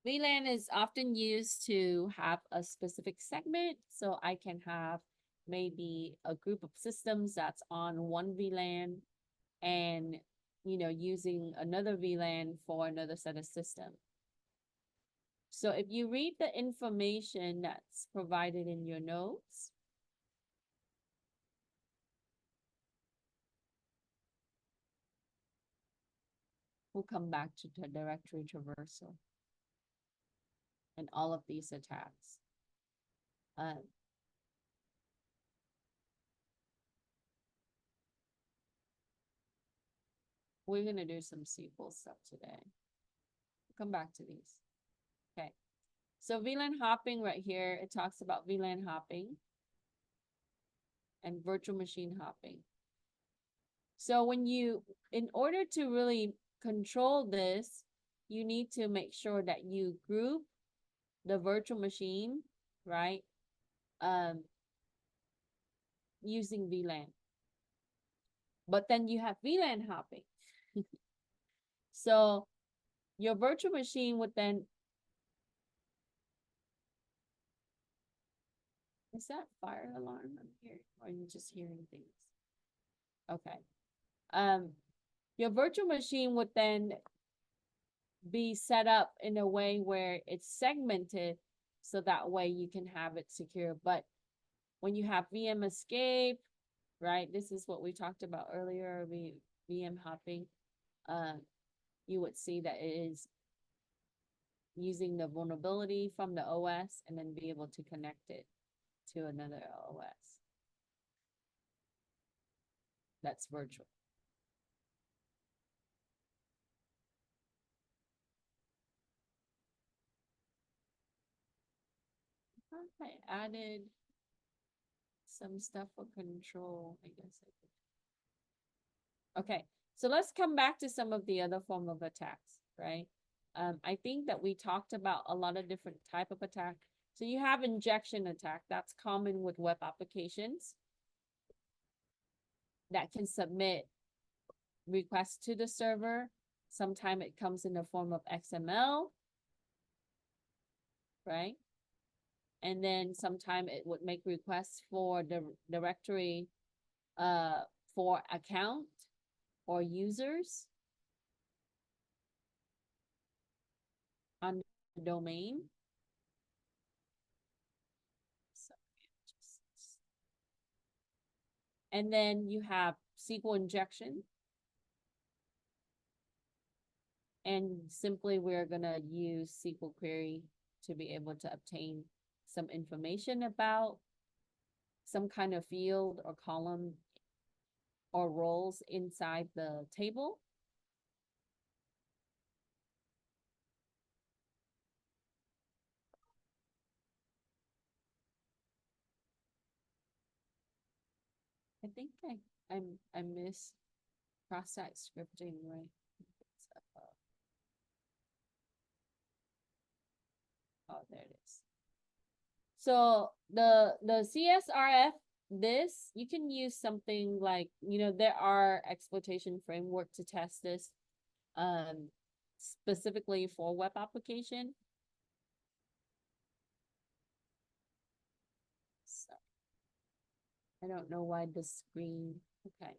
VLAN is often used to have a specific segment, so I can have maybe a group of systems that's on one VLAN and, using another VLAN for another set of systems. So if you read the information that's provided in your notes, we'll come back to the directory traversal and all of these attacks. We're gonna do some SQL stuff today. We'll come back to these. Okay. So VLAN hopping right here, it talks about VLAN hopping and virtual machine hopping. So in order to really control this, you need to make sure that you group the virtual machine, right? Using VLAN. But then you have VLAN hopping. So your virtual machine would then, is that fire alarm I'm hearing, or are you just hearing things? Okay. Your virtual machine would then be set up in a way where it's segmented, so that way you can have it secure. But when you have VM escape, right, this is what we talked about earlier, VM hopping, you would see that it is using the vulnerability from the OS and then be able to connect it to another OS that's virtual. I added some stuff for control, I guess I did. Okay, so let's come back to some of the other form of attacks, right? I think that we talked about a lot of different type of attack. So you have injection attack, that's common with web applications that can submit requests to the server. Sometimes it comes in the form of XML, right? And then sometime it would make requests for the directory for account or users on the domain. And then you have SQL injection. And simply we're gonna use SQL query to be able to obtain some information about some kind of field or column or roles inside the table. I think I miss cross-site scripting, right? Oh, there it is. So the CSRF, this, you can use something like, there are exploitation framework to test this, specifically for web application. So, I don't know why the screen, okay.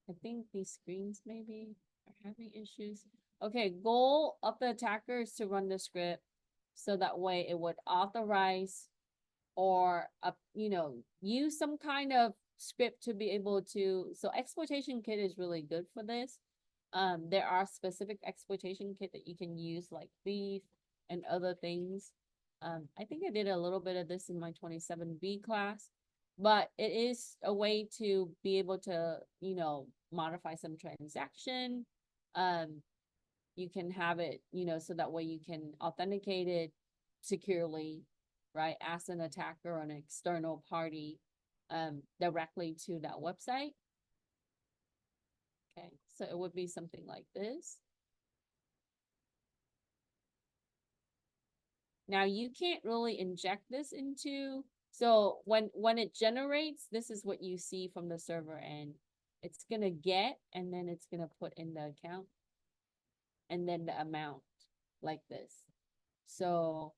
I think these screens maybe are having issues. Okay, goal of the attacker is to run the script so that way it would authorize or use some kind of script to be able to, so exploitation kit is really good for this. There are specific exploitation kit that you can use like Thief and other things. I think I did a little bit of this in my 27B class, but it is a way to be able to, modify some transaction. You can have it, so that way you can authenticate it securely, right? As an attacker or an external party, directly to that website. Okay, so it would be something like this. Now you can't really inject this into, so when it generates, this is what you see from the server end. It's gonna get, and then it's gonna put in the account, and then the amount like this. So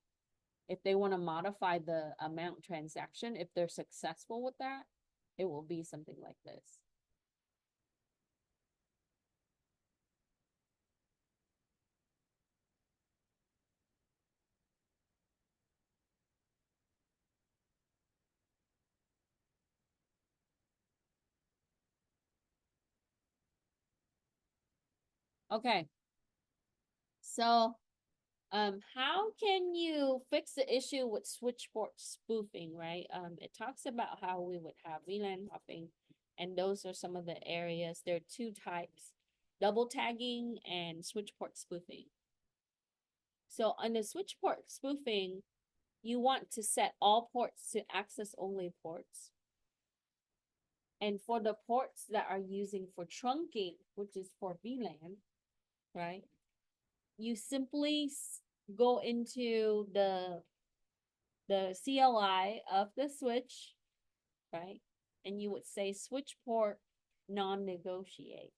if they want to modify the amount transaction, if they're successful with that, it will be something like this. Okay. So, how can you fix the issue with switch port spoofing, right? It talks about how we would have VLAN hopping, and those are some of the areas. There are two types, double tagging and switch port spoofing. So on the switch port spoofing, you want to set all ports to access only ports. And for the ports that are using for trunking, which is for VLAN, right? You simply go into the CLI of the switch, right? And you would say switch port non-negotiate.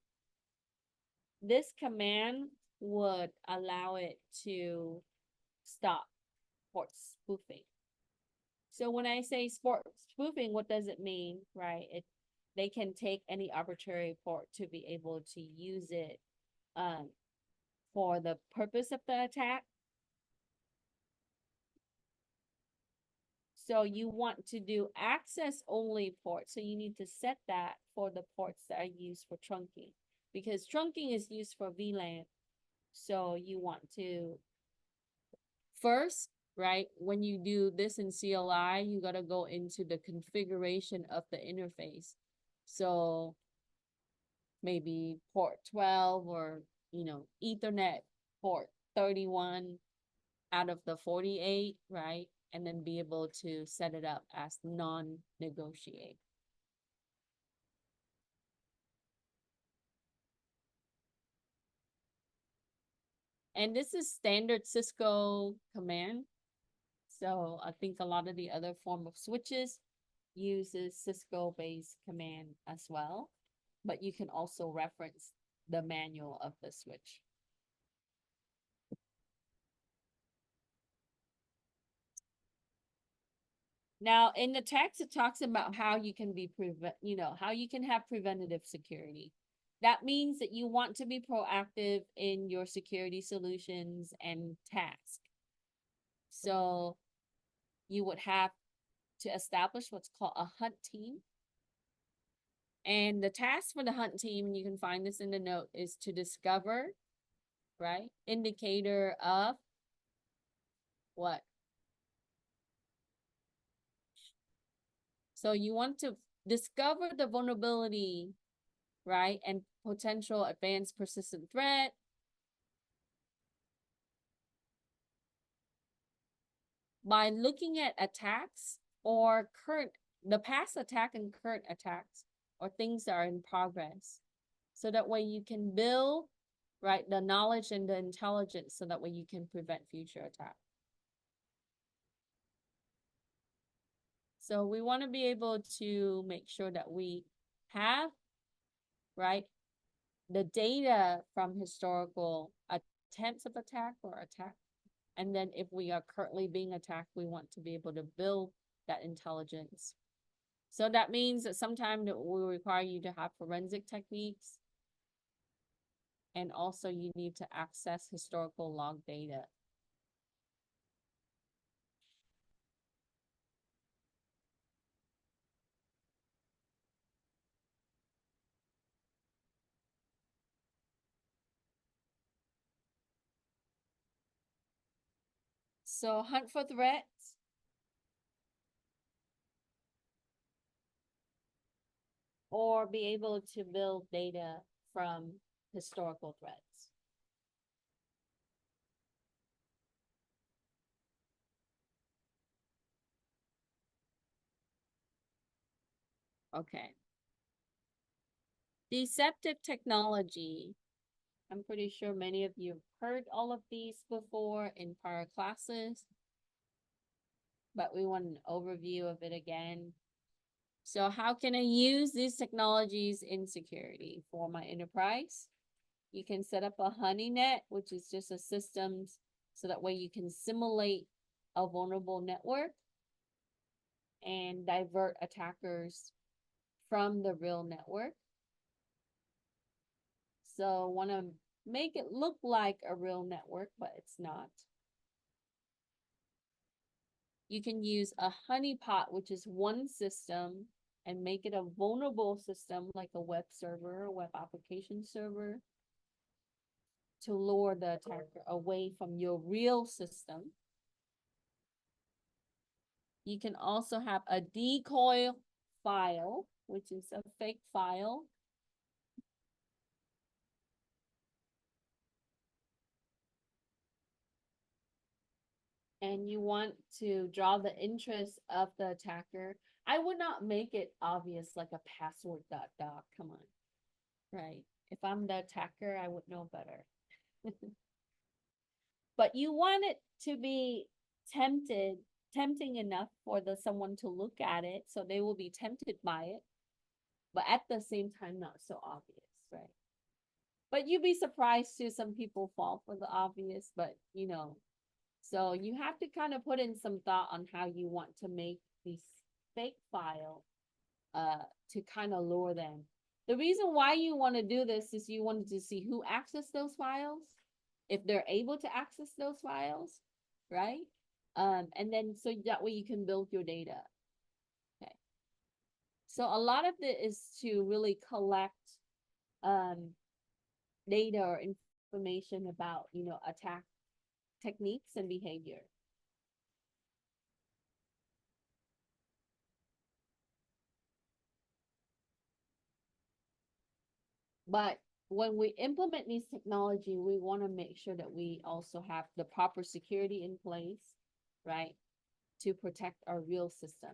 This command would allow it to stop port spoofing. So when I say port spoofing, what does it mean, right? They can take any arbitrary port to be able to use it for the purpose of the attack. So you want to do access only ports. So you need to set that for the ports that are used for trunking, because trunking is used for VLAN. So you want to first, right, when you do this in CLI, you got to go into the configuration of the interface. So maybe port 12 or, Ethernet port 31 out of the 48, right? And then be able to set it up as non-negotiate. And this is standard Cisco command. So I think a lot of the other form of switches uses Cisco-based command as well. But you can also reference the manual of the switch. Now, in the text, it talks about how you can be how you can have preventative security. That means that you want to be proactive in your security solutions and tasks. So you would have to establish what's called a hunt team. And the task for the hunt team, and you can find this in the note, is to discover, right, indicator of what? So you want to discover the vulnerability, right, and potential advanced persistent threat. By looking at attacks or the past attack and current attacks, or things that are in progress. So that way you can build, right, the knowledge and the intelligence, so that way you can prevent future attacks. So we want to be able to make sure that we have, right, the data from historical attempts of attack or attack. And then if we are currently being attacked, we want to be able to build that intelligence. So that means that sometimes it will require you to have forensic techniques. And also you need to access historical log data. So hunt for threats. Or be able to build data from historical threats. Okay. Deceptive technology. I'm pretty sure many of you have heard all of these before in prior classes, but we want an overview of it again. So how can I use these technologies in security for my enterprise? You can set up a honey net, which is just a systems So that way you can simulate a vulnerable network and divert attackers from the real network. So want to make it look like a real network, but it's not. You can use a honeypot, which is one system, and make it a vulnerable system like a web server, a web application server, to lure the attacker away from your real system. You can also have a decoy file, which is a fake file. And you want to draw the interest of the attacker. I would not make it obvious like a password doc. Come on. Right. If I'm the attacker, I would know better. But you want it to be tempting enough for someone to look at it, so they will be tempted by it, but at the same time not so obvious, right? But you'd be surprised too, some people fall for the obvious, but so you have to kind of put in some thought on how you want to make these fake file to kind of lure them. The reason why you want to do this is you wanted to see who accessed those files, if they're able to access those files, right? And then so that way you can build your data. Okay. So a lot of it is to really collect data or information about, attack techniques and behavior. But when we implement these technology, we want to make sure that we also have the proper security in place, right? To protect our real system.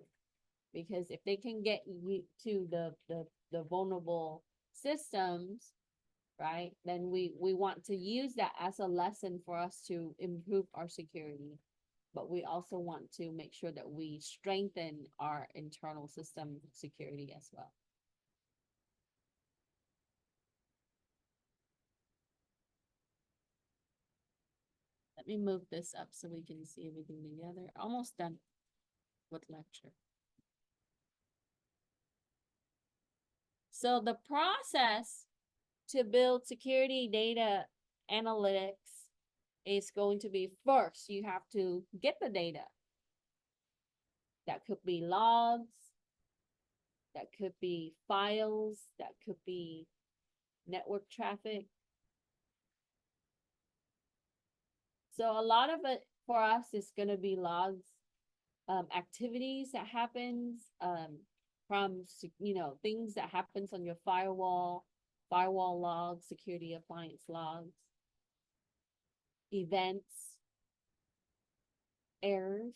Because if they can get you to the vulnerable systems, right, then we want to use that as a lesson for us to improve our security. But we also want to make sure that we strengthen our internal system security as well. Let me move this up so we can see everything together. Almost done with lecture. So the process to build security data analytics is going to be, first, you have to get the data. That could be logs, that could be files, that could be network traffic. So a lot of it for us is going to be logs, activities that happens from, things that happens on your firewall logs, security appliance logs, events, errors.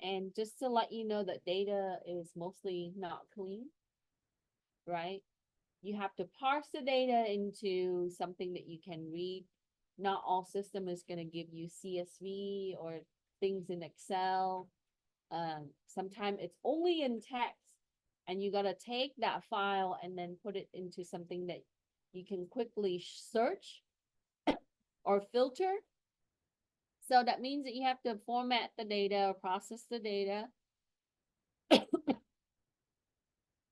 And just to let you know that data is mostly not clean, right? You have to parse the data into something that you can read. Not all system is going to give you CSV or things in Excel. Sometimes it's only in text, and you got to take that file and then put it into something that you can quickly search or filter. So that means that you have to format the data or process the data.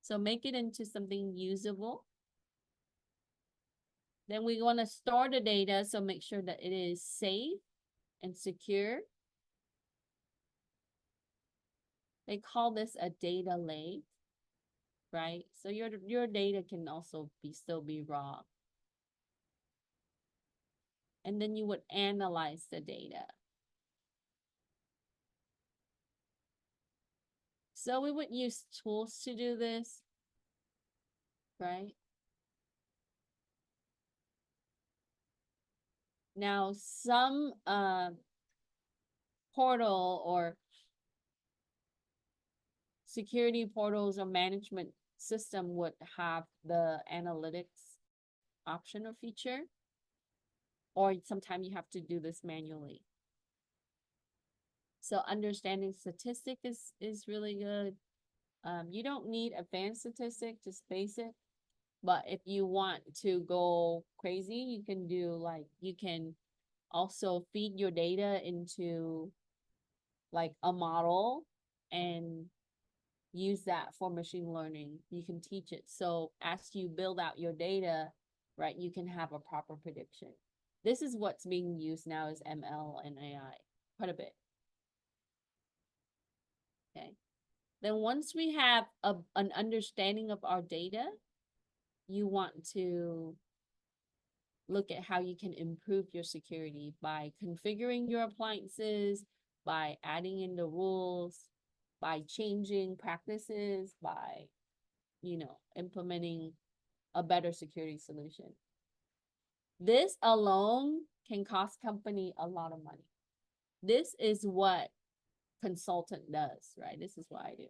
So make it into something usable. Then we want to store the data, so make sure that it is safe and secure. They call this a data lake, right? So your data can also still be raw. And then you would analyze the data. So we would use tools to do this, right? Now, some portal or security portals or management system would have the analytics option or feature, or sometimes you have to do this manually. So understanding statistic is really good. You don't need advanced statistic, just basic. But if you want to go crazy, you can do you can also feed your data into like a model and use that for machine learning. You can teach it. So as you build out your data, right, you can have a proper prediction. This is what's being used now is ML and AI quite a bit. Okay. Then once we have an understanding of our data, you want to look at how you can improve your security by configuring your appliances, by adding in the rules, by changing practices, by, implementing a better security solution. This alone can cost company a lot of money. This is what consultant does, right? This is what I do,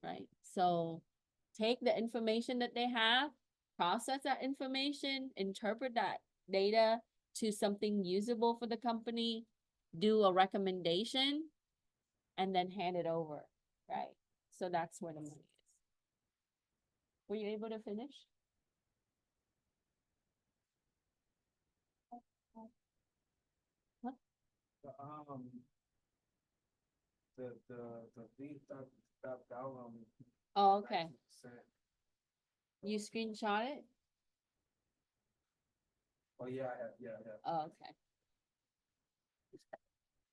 right? So take the information that they have, process that information, interpret that data to something usable for the company, do a recommendation, and then hand it over, right? So that's where the money is. Were you able to finish? The, the lead that down. Oh, okay. 19%. You screenshot it? Oh, yeah, I have. Oh, okay.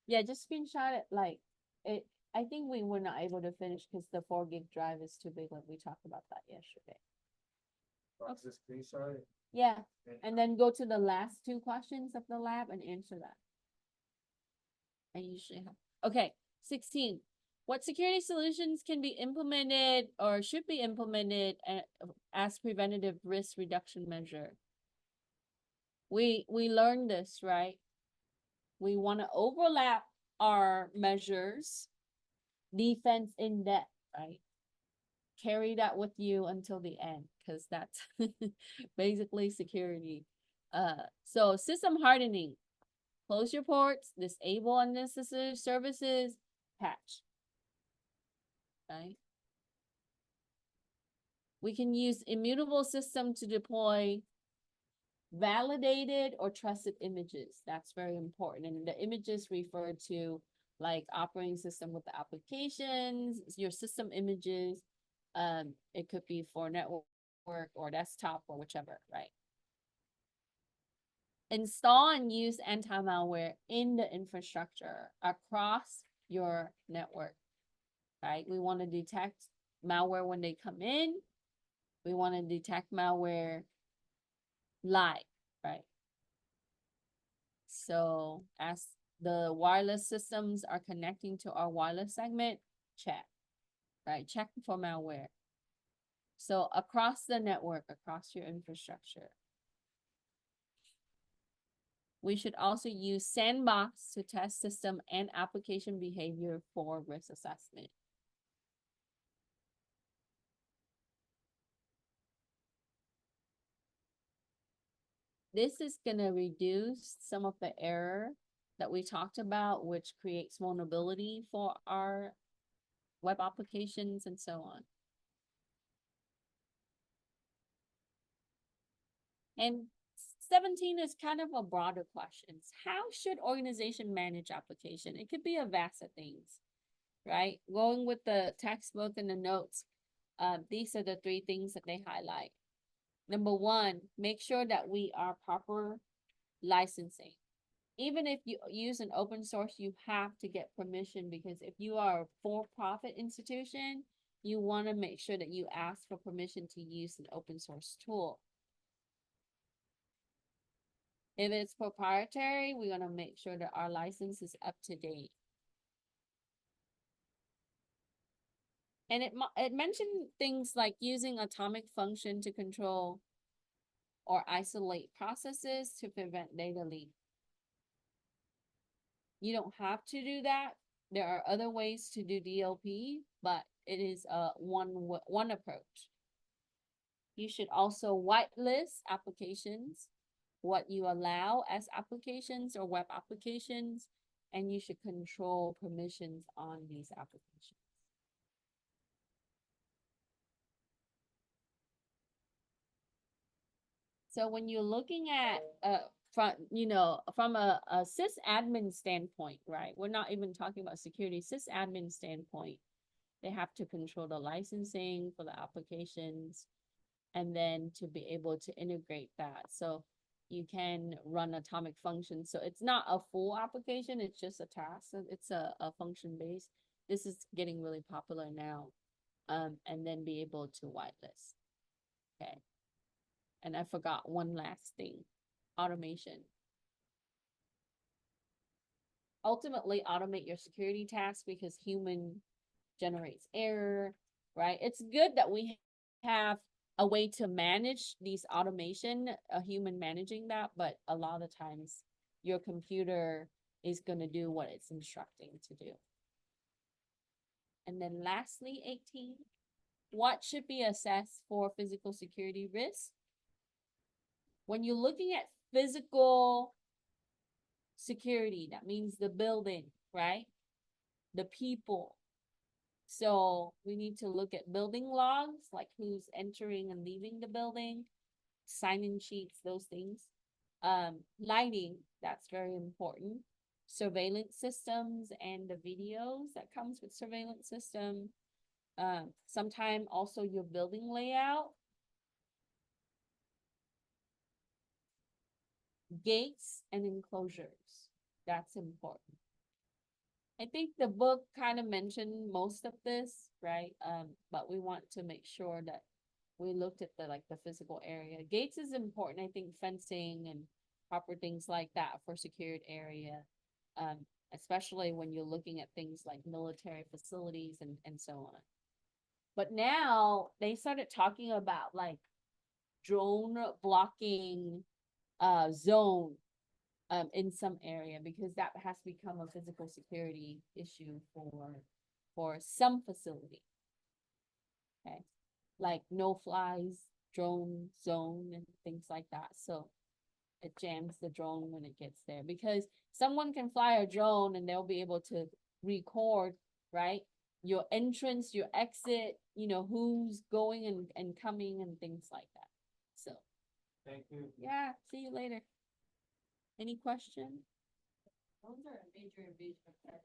Yeah, just screenshot it like it. I think we were not able to finish because the 4 gig drive is too big, like we talked about that yesterday. Just screenshot it. Yeah, and then go to the last 2 questions of the lab and answer that. I usually have. Okay, 16. What security solutions can be implemented or should be implemented as preventative risk reduction measure? We learned this, right? We want to overlap our measures, defense in depth, right? Carry that with you until the end, because that's basically security. So system hardening, close your ports, disable unnecessary services, patch. Right? We can use immutable system to deploy validated or trusted images. That's very important. And the images refer to like operating system with the applications, your system images. It could be for network or desktop or whichever, right? Install and use anti-malware in the infrastructure across your network, right? We want to detect malware when they come in. We want to detect malware live, right? So as the wireless systems are connecting to our wireless segment, check, right? Check for malware. So across the network, across your infrastructure. We should also use Sandbox to test system and application behavior for risk assessment. This is going to reduce some of the error that we talked about, which creates vulnerability for our web applications and so on. And 17 is kind of a broader question. How should organization manage application? It could be a vast of things, right? Going with the textbook and the notes, these are the 3 things that they highlight. Number 1, make sure that we are proper licensing. Even if you use an open source, you have to get permission, because if you are a for-profit institution, you want to make sure that you ask for permission to use an open source tool. If it's proprietary, we're going to make sure that our license is up to date. And it mentioned things like using atomic function to control or isolate processes to prevent data leak. You don't have to do that. There are other ways to do DLP, but it is one approach. You should also whitelist applications, what you allow as applications or web applications, and you should control permissions on these applications. So when you're looking at from a sysadmin standpoint, right? We're not even talking about security, sysadmin standpoint. They have to control the licensing for the applications and then to be able to integrate that. So you can run atomic functions. So it's not a full application, it's just a task. So it's a function base. This is getting really popular now. And then be able to whitelist. Okay. And I forgot one last thing, automation. Ultimately automate your security tasks because human generates error, right? It's good that we have a way to manage these automation, a human managing that, but a lot of times your computer is going to do what it's instructing to do. And then lastly, 18, what should be assessed for physical security risk? When you're looking at physical security, that means the building, right? The people. So we need to look at building logs, like who's entering and leaving the building, sign-in sheets, those things. Lighting, that's very important. Surveillance systems and the videos that comes with surveillance system. Sometime also your building layout. Gates and enclosures, that's important. I think the book kind of mentioned most of this, right? But we want to make sure that we looked at the physical area. Gates is important, I think fencing and proper things like that for secured area. Especially when you're looking at things like military facilities and so on. But now they started talking about like drone blocking zone in some area, because that has become a physical security issue for some facility. Okay, like no flies drone zone and things like that. So it jams the drone when it gets there, because someone can fly a drone and they'll be able to record, right? Your entrance, your exit, who's going and coming and things like that. So Thank you. yeah, see you later. Any question? Those are a major invasion of privacy.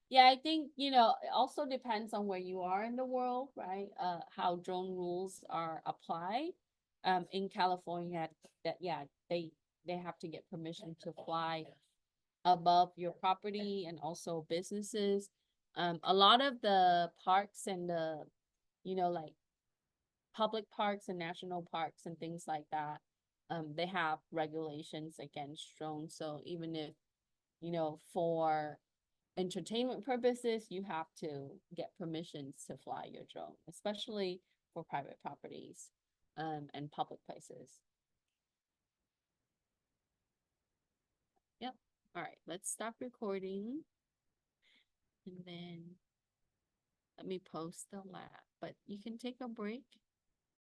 Yeah, I think, it also depends on where you are in the world, right? How drone rules are applied. In California, they have to get permission to fly above your property and also businesses. A lot of the parks and the, like public parks and national parks and things like that, they have regulations against drones. So even if, for entertainment purposes, you have to get permissions to fly your drone, especially for private properties, and public places. Yep. All right, let's stop recording. And then let me post the lab, but you can take a break